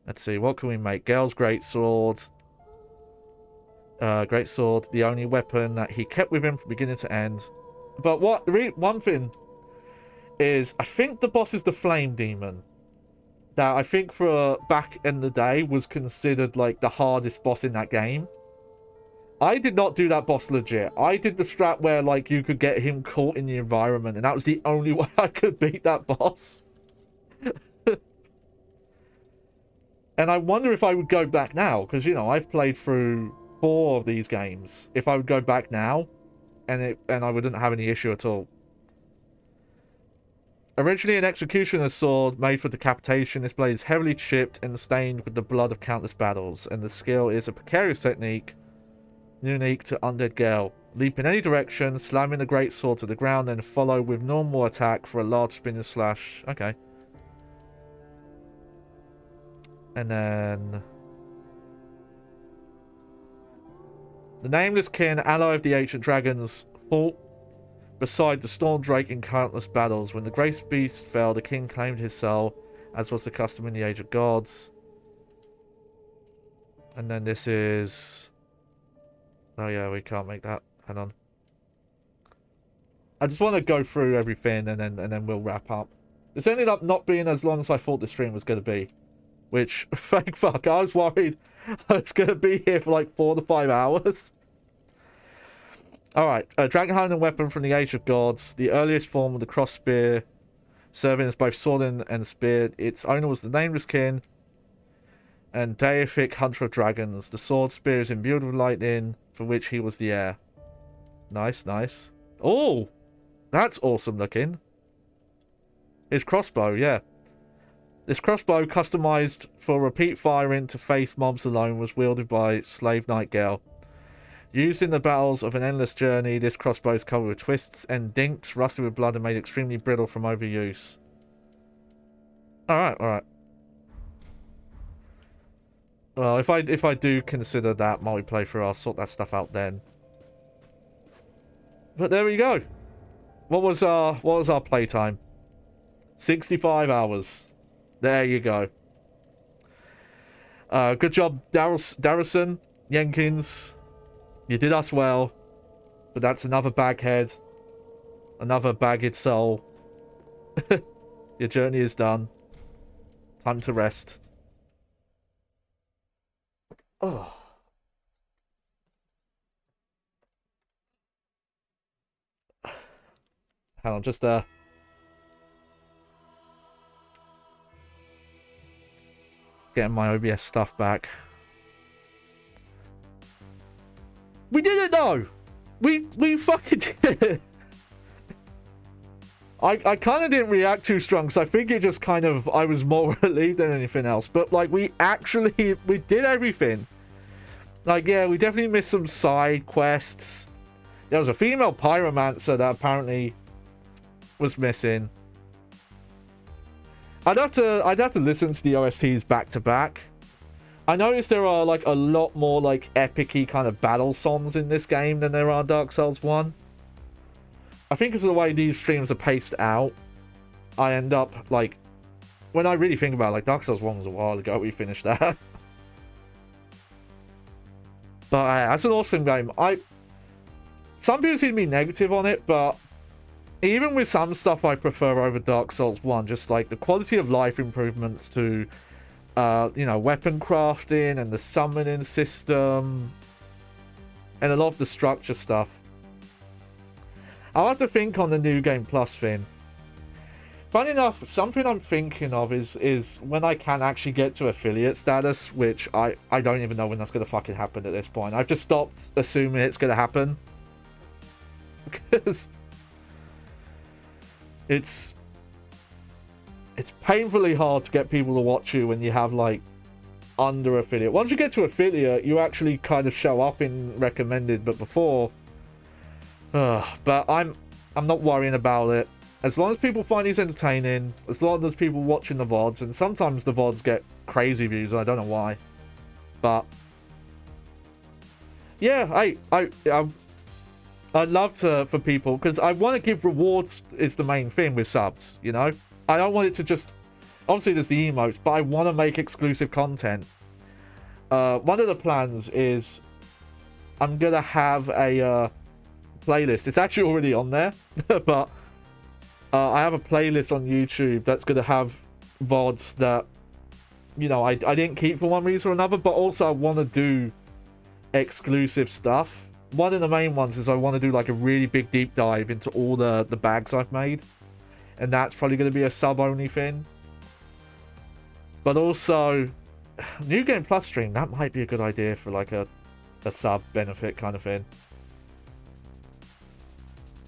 Speaker 1: Let's see, what can we make? Gale's greatsword. Greatsword, the only weapon that he kept with him from beginning to end. But one thing is, I think the boss is the Flame Demon. That I think for back in the day was considered like the hardest boss in that game. I did not do that boss legit. I did the strat where like you could get him caught in the environment, and that was the only way I could beat that boss. And I wonder if I would go back now, because you know I've played through 4 of these games. If I would go back now, and I wouldn't have any issue at all. Originally an executioner's sword made for decapitation, this blade is heavily chipped and stained with the blood of countless battles, and the skill is a precarious technique unique to Undead Gale. Leap in any direction, slamming the greatsword to the ground, then follow with normal attack for a large spinning slash. Okay. And then... The Nameless King, ally of the ancient dragons, fought beside the Storm Drake in countless battles. When the Great Beast fell, the king claimed his soul, as was the custom in the Age of Gods. And then this is... Oh yeah, we can't make that. Hang on. I just want to go through everything and then we'll wrap up. This ended up not being as long as I thought the stream was going to be. Which, thank fuck, I was worried I was going to be here for like 4 to 5 hours. Alright, a dragon-hounding weapon from the Age of Gods, the earliest form of the cross spear, serving as both sword and spear. Its owner was the Nameless King and deific hunter of dragons. The sword spear is imbued with lightning, for which he was the heir. Nice, nice. Oh! That's awesome looking. His crossbow, yeah. This crossbow, customized for repeat firing to face mobs alone, was wielded by Slave Knight Gale. Used in the battles of an endless journey, this crossbow is covered with twists and dinks, rusted with blood and made extremely brittle from overuse. Alright, alright. Well, if I do consider that multiplayer through, I'll sort that stuff out then. But there we go. What was our playtime? 65 hours. There you go. Good job, Darrison, Jenkins. You did us well. But that's another baghead. Another bagged soul. Your journey is done. Time to rest. Oh. Hang on, just getting my OBS stuff back. We did it though! We fucking did it! I kind of didn't react too strong, because I think it just kind of, I was more relieved than anything else. But, like, we did everything. Like, yeah, we definitely missed some side quests. There was a female pyromancer that apparently was missing. I'd have to listen to the OSTs back to back. I noticed there are, like, a lot more, like, epic-y kind of battle songs in this game than there are Dark Souls 1. I think because of the way these streams are paced out, I end up, like, when I really think about it, like, Dark Souls 1 was a while ago we finished that. But that's an awesome game. Some people seem to be negative on it, but even with some stuff I prefer over Dark Souls 1, just, like, the quality of life improvements to, you know, weapon crafting and the summoning system and a lot of the structure stuff. I'll have to think on the New Game Plus thing. funny enough, something I'm thinking of is when I can actually get to affiliate status, which I don't even know when that's going to fucking happen at this point. I've just stopped assuming it's going to happen. Because it's painfully hard to get people to watch you when you have, like, under affiliate. Once you get to affiliate, you actually kind of show up in recommended, but before... but I'm not worrying about it. As long as people find these entertaining, as long as people watching the VODs, and sometimes the VODs get crazy views, I don't know why. But yeah, I'd love to for people, because I want to give rewards is the main thing with subs, you know? I don't want it to just... Obviously, there's the emotes, but I want to make exclusive content. One of the plans is I'm going to have a playlist. It's actually already on there, but I have a playlist on YouTube that's going to have VODs that, you know, I didn't keep for one reason or another, but also I want to do exclusive stuff. One of the main ones is I want to do like a really big deep dive into all the bags I've made. And that's probably going to be a sub-only thing. But also, New Game Plus stream, that might be a good idea for like a sub benefit kind of thing.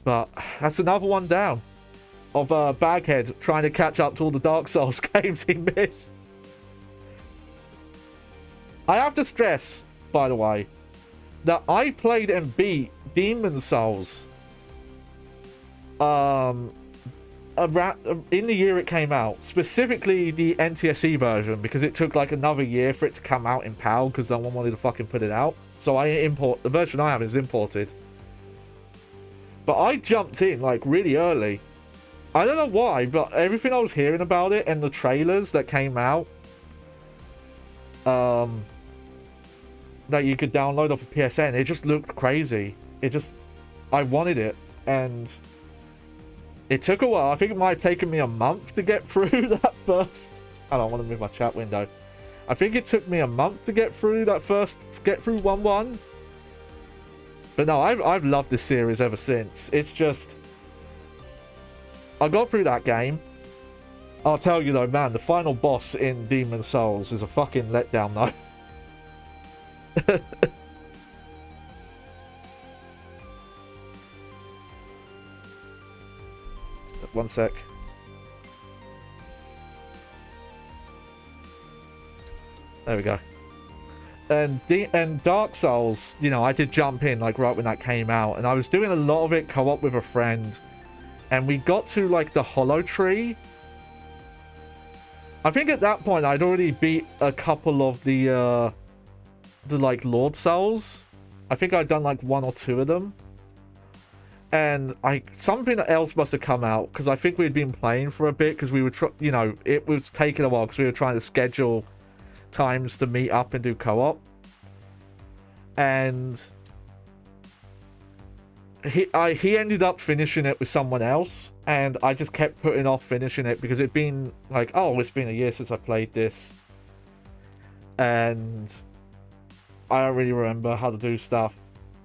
Speaker 1: But that's another one down of Baghead trying to catch up to all the Dark Souls games he missed. I have to stress, by the way, that I played and beat Demon Souls around in the year it came out, specifically the NTSC version, because it took like another year for it to come out in PAL because no one wanted to fucking put it out. So the version I have is imported. But I jumped in like really early. I don't know why, but everything I was hearing about it and the trailers that came out, that you could download off of PSN, it just looked crazy. I wanted it, and it took a while. I think it might have taken me a month to get through that first... I don't want to move my chat window. I think it took me a month to get through that first... Get through 1-1. But no, I've loved this series ever since. It's just... I got through that game. I'll tell you though, man, the final boss in Demon Souls is a fucking letdown though. One sec. There we go. And Dark Souls, you know, I did jump in like right when that came out, and I was doing a lot of it co-op with a friend, and we got to like the Hollow Tree. I think at that point I'd already beat a couple of the like Lord Souls. I think I'd done like 1 or 2 of them. And something else must have come out, because I think we'd been playing for a bit, because we were, you know, it was taking a while because we were trying to schedule times to meet up and do co-op. And he ended up finishing it with someone else, and I just kept putting off finishing it because it'd been like, oh, it's been a year since I played this, and I don't really remember how to do stuff.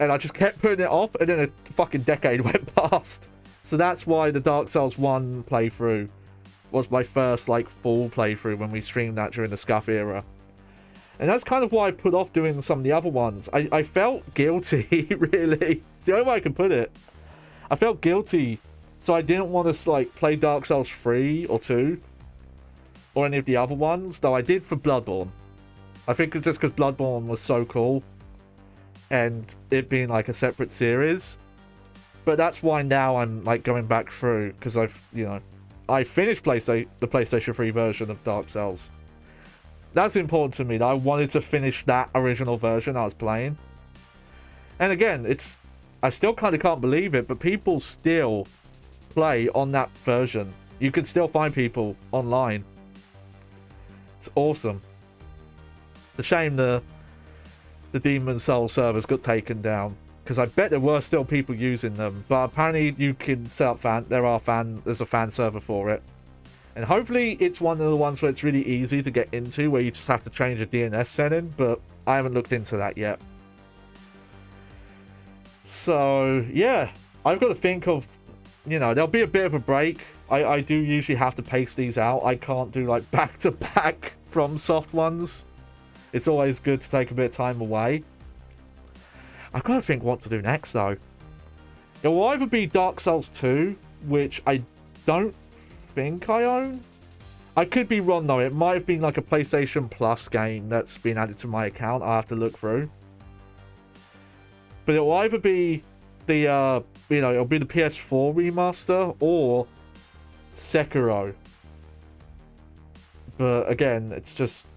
Speaker 1: And I just kept putting it off, and then a fucking decade went past. So that's why the Dark Souls 1 playthrough was my first, like, full playthrough when we streamed that during the Scuff era. And that's kind of why I put off doing some of the other ones. I felt guilty, really. It's the only way I can put it. I felt guilty, so I didn't want to, like, play Dark Souls 3 or 2. Or any of the other ones, though I did for Bloodborne. I think it's just because Bloodborne was so cool. And it being like a separate series. But that's why now I'm like going back through, because I finished the PlayStation 3 version of Dark Souls. That's important to me, that I wanted to finish that original version I was playing. And again, I still kind of can't believe it, but people still play on that version. You can still find people online. It's awesome. It's a shame the Demon Souls servers got taken down, because I bet there were still people using them, but apparently you can set up there's a fan server for it, and hopefully it's one of the ones where it's really easy to get into, where you just have to change a DNS setting, but I haven't looked into that yet. So yeah, I've got to think of, you know, there'll be a bit of a break I do usually have to pace these out. I can't do like back-to-back from soft ones. It's always good to take a bit of time away. I've got to think what to do next, though. It will either be Dark Souls 2, which I don't think I own. I could be wrong, though. It might have been like a PlayStation Plus game that's been added to my account. I'll have to look through. But it will either be the, it'll be the PS4 remaster or Sekiro. But again, it's just...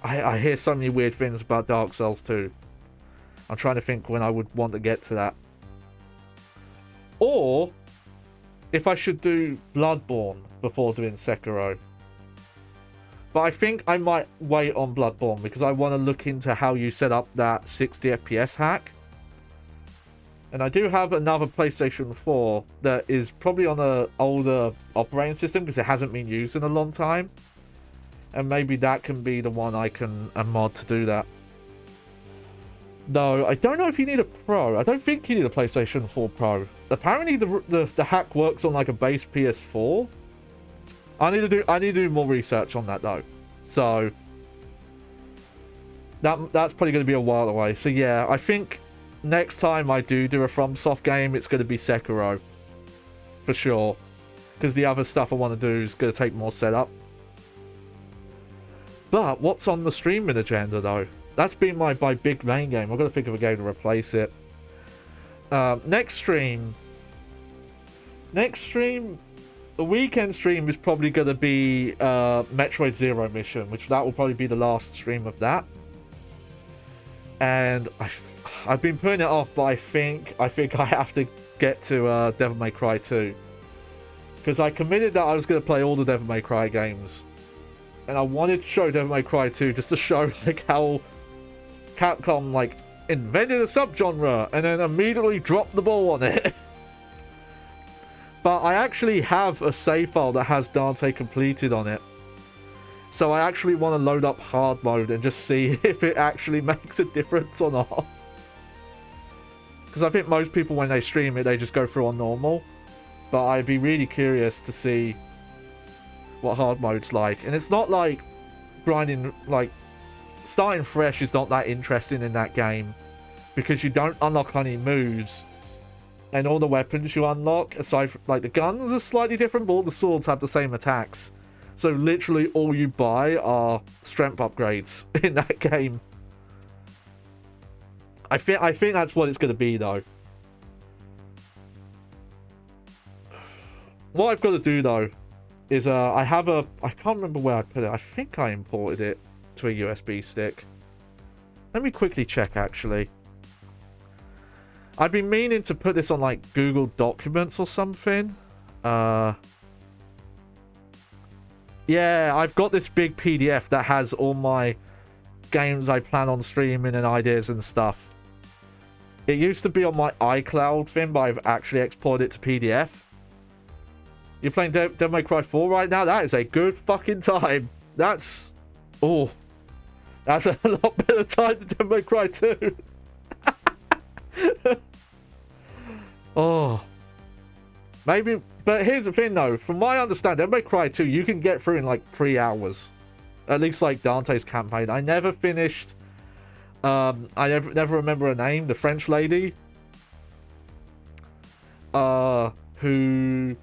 Speaker 1: I hear so many weird things about Dark Souls 2. I'm trying to think when I would want to get to that. Or if I should do Bloodborne before doing Sekiro. But I think I might wait on Bloodborne because I want to look into how you set up that 60 FPS hack. And I do have another PlayStation 4 that is probably on an older operating system because it hasn't been used in a long time. And maybe that can be the one I can mod to do that. No, I don't know if you need a Pro. I don't think you need a PlayStation 4 Pro. Apparently the hack works on like a base PS4. I need to do more research on that though. So that's probably going to be a while away. So yeah, I think next time I do a FromSoft game, it's going to be Sekiro. For sure. Because the other stuff I want to do is going to take more setup. But what's on the streaming agenda though? That's been my big main game. I've got to think of a game to replace it. Next stream, the weekend stream is probably going to be Metroid Zero Mission, which that will probably be the last stream of that. And I've been putting it off, but I think I have to get to Devil May Cry 2. Because I committed that I was going to play all the Devil May Cry games. And I wanted to show Devil May Cry 2 just to show like how Capcom like invented a subgenre and then immediately dropped the ball on it. But I actually have a save file that has Dante completed on it. So I actually want to load up hard mode and just see if it actually makes a difference or not. Because I think most people when they stream it, they just go through on normal. But I'd be really curious to see what hard mode's like. And it's not like grinding, like starting fresh is not that interesting in that game because you don't unlock any moves and all the weapons you unlock aside from like the guns are slightly different, but all the swords have the same attacks, so literally all you buy are strength upgrades in that game. I think that's what it's going to be though. What I've got to do though is I can't remember where I put it. I think I imported it to a USB stick. Let me quickly check actually. I've been meaning to put this on like Google Documents or something. Yeah, I've got this big PDF that has all my games I plan on streaming and ideas and stuff. It used to be on my iCloud thing, but I've actually exported it to PDF. You're playing Devil May Cry 4 right now? That is a good fucking time. That's a lot better time than Devil May Cry 2. Oh. Maybe, but here's the thing though. From my understanding, Devil May Cry 2, you can get through in like 3 hours. At least like Dante's campaign. I never finished... I never remember her name. The French lady. Who...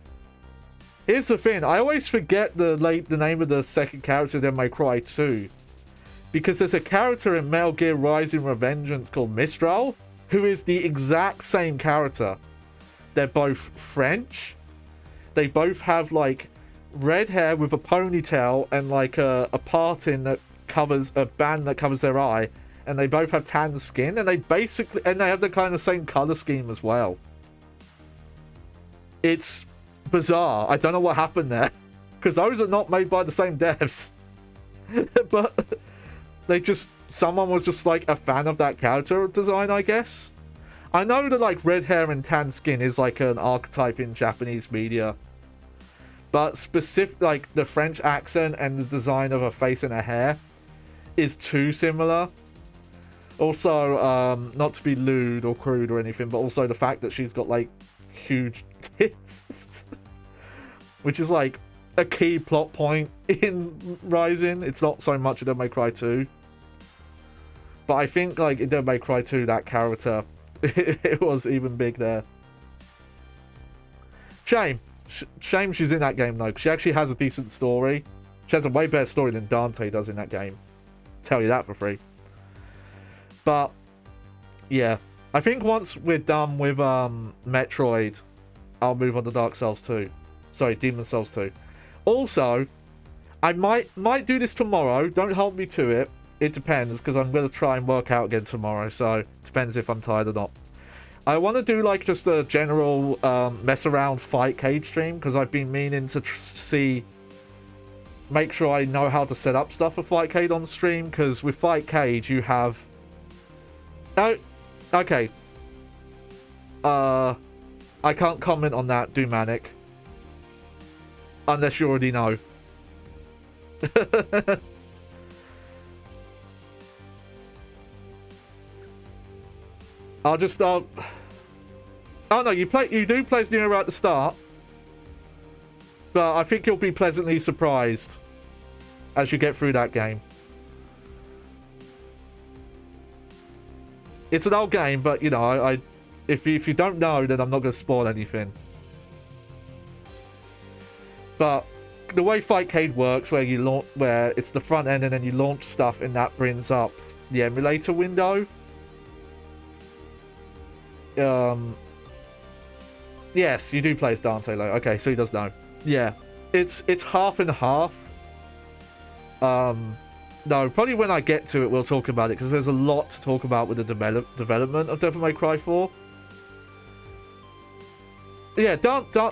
Speaker 1: Here's the thing, I always forget the name of the second character in Devil May Cry 2. Because there's a character in Metal Gear Rising Revengeance called Mistral, who is the exact same character. They're both French. They both have like red hair with a ponytail and like a parting that covers a band that covers their eye. And they both have tan skin and they have the kind of same color scheme as well. It's bizarre. I don't know what happened there, because those are not made by the same devs. But someone was just like a fan of that character design, I guess. I know that like red hair and tan skin is like an archetype in Japanese media, but specific like the French accent and the design of her face and her hair is too similar. Also, not to be lewd or crude or anything, but also the fact that she's got like huge tits. which is like a key plot point in Rising. It's not so much in Devil May Cry 2. But I think like in Devil May Cry 2, that character, it was even big there. Shame she's in that game though, because she actually has a decent story. She has a way better story than Dante does in that game. Tell you that for free. But yeah, I think once we're done with Metroid, I'll move on to Dark Souls 2. Sorry, Demon Souls 2. Also, I might do this tomorrow. Don't hold me to it. It depends, because I'm going to try and work out again tomorrow. So it depends if I'm tired or not. I want to do like just a general mess around fight cage stream, because I've been meaning to make sure I know how to set up stuff for Fight Cage on stream, because with Fight Cage you have... Oh, okay. I can't comment on that, do Manic. Unless you already know. I'll just... Oh no, you do play as Nero at the start. But I think you'll be pleasantly surprised as you get through that game. It's an old game, but you know, if you don't know, then I'm not going to spoil anything. But the way Fight Cage works, where it's the front end and then you launch stuff, and that brings up the emulator window. Yes, you do play as Dante, though. Okay, so he does know. Yeah, it's half and half. No, probably when I get to it, we'll talk about it, because there's a lot to talk about with the development of Devil May Cry 4. Yeah,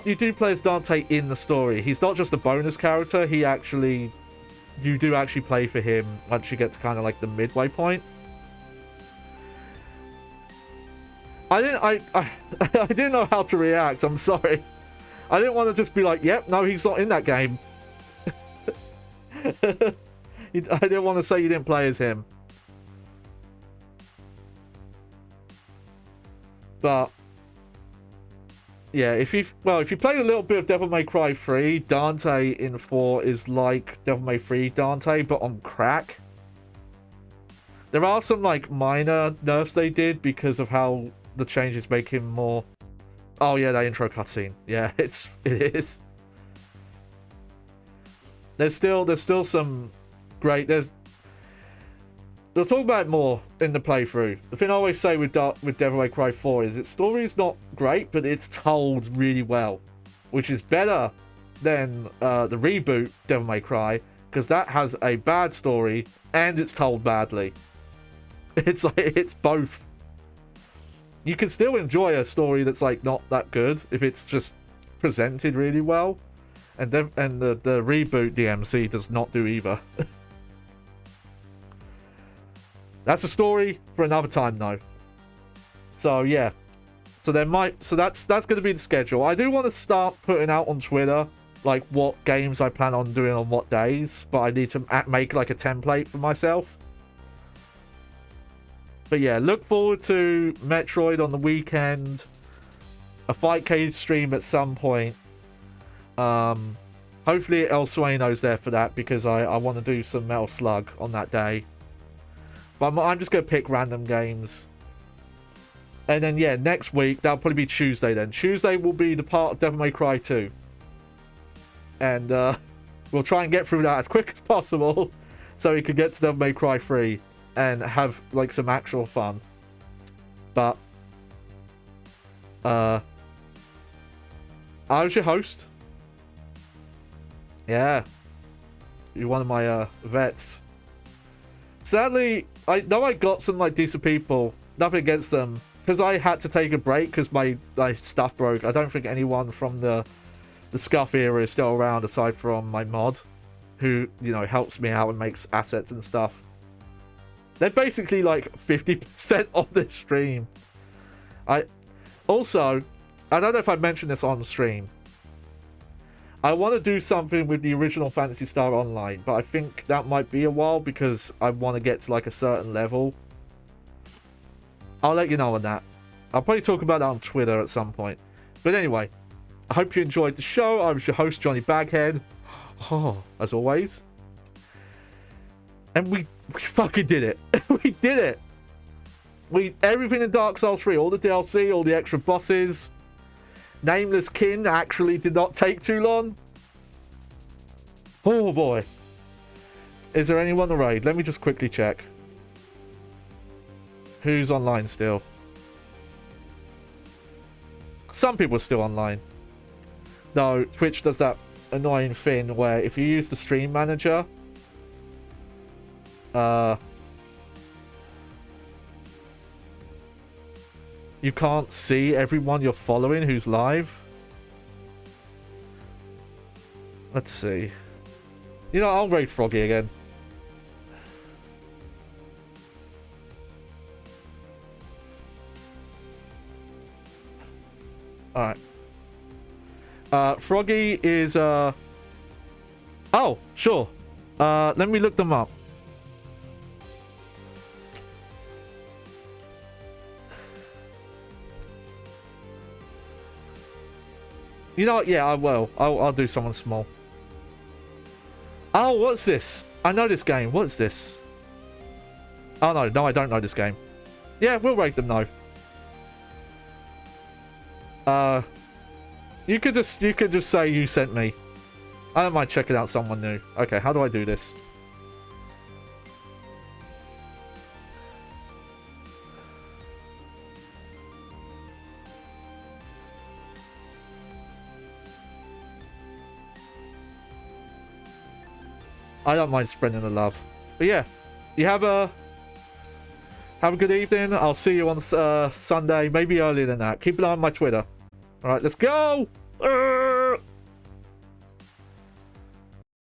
Speaker 1: you do play as Dante in the story. He's not just a bonus character. You do actually play for him once you get to kind of like the midway point. I didn't know how to react. I'm sorry. I didn't want to just be like, yep, no, he's not in that game. I didn't want to say you didn't play as him. But yeah, if you play a little bit of Devil May Cry 3, Dante in 4 is like Devil May 3 Dante, but on crack. There are some like minor nerfs they did because of how the changes make him more... Oh yeah, that intro cutscene. Yeah, it is. There's still some great... They'll talk about it more in the playthrough. The thing I always say with Devil May Cry 4 is its story is not great, but it's told really well, which is better than the reboot Devil May Cry, because that has a bad story and it's told badly. It's like it's both. You can still enjoy a story that's like not that good if it's just presented really well, and the reboot DMC does not do either. That's a story for another time though. So yeah, so that's going to be the schedule. I do want to start putting out on Twitter like what games I plan on doing on what days, but I need to make like a template for myself. But yeah, look forward to Metroid on the weekend. A Fight Cage stream at some point. Hopefully El Sueno's there for that, because I want to do some Metal Slug on that day. But I'm just going to pick random games. And then yeah, next week, that'll probably be Tuesday then. Tuesday will be the part of Devil May Cry 2. And we'll try and get through that as quick as possible, so we can get to Devil May Cry 3. And have like some actual fun. But I was your host. Yeah, you're one of my vets. Sadly, I know I got some like decent people. Nothing against them, because I had to take a break because my stuff broke. I don't think anyone from the Scuff era is still around aside from my mod, who helps me out and makes assets and stuff. They're basically like 50% of this stream. I don't know if I mentioned this on stream. I want to do something with the original Phantasy Star Online, but I think that might be a while because I want to get to like a certain level. I'll let you know on that. I'll probably talk about that on Twitter at some point. But anyway, I hope you enjoyed the show. I was your host, Johnny Baghead. Oh, as always. And we fucking did it. We did it. Everything in Dark Souls 3, all the DLC, all the extra bosses. Nameless King actually did not take too long. Oh boy. Is there anyone to raid? Let me just quickly check. Who's online still? Some people are still online. No, Twitch does that annoying thing where if you use the stream manager, you can't see everyone you're following who's live. Let's see. You know, I'll raid Froggy again. Alright. Froggy is, oh, sure. Let me look them up. You know what? Yeah, I will. I'll do someone small. Oh, what's this? I know this game. What's this? Oh, no. No, I don't know this game. Yeah, we'll rate them, though. You could just say you sent me. I don't mind checking out someone new. Okay, how do I do this? I don't mind spreading the love. But yeah, you have a good evening. I'll see you on Sunday, maybe earlier than that. Keep an eye on my Twitter. All right, let's go.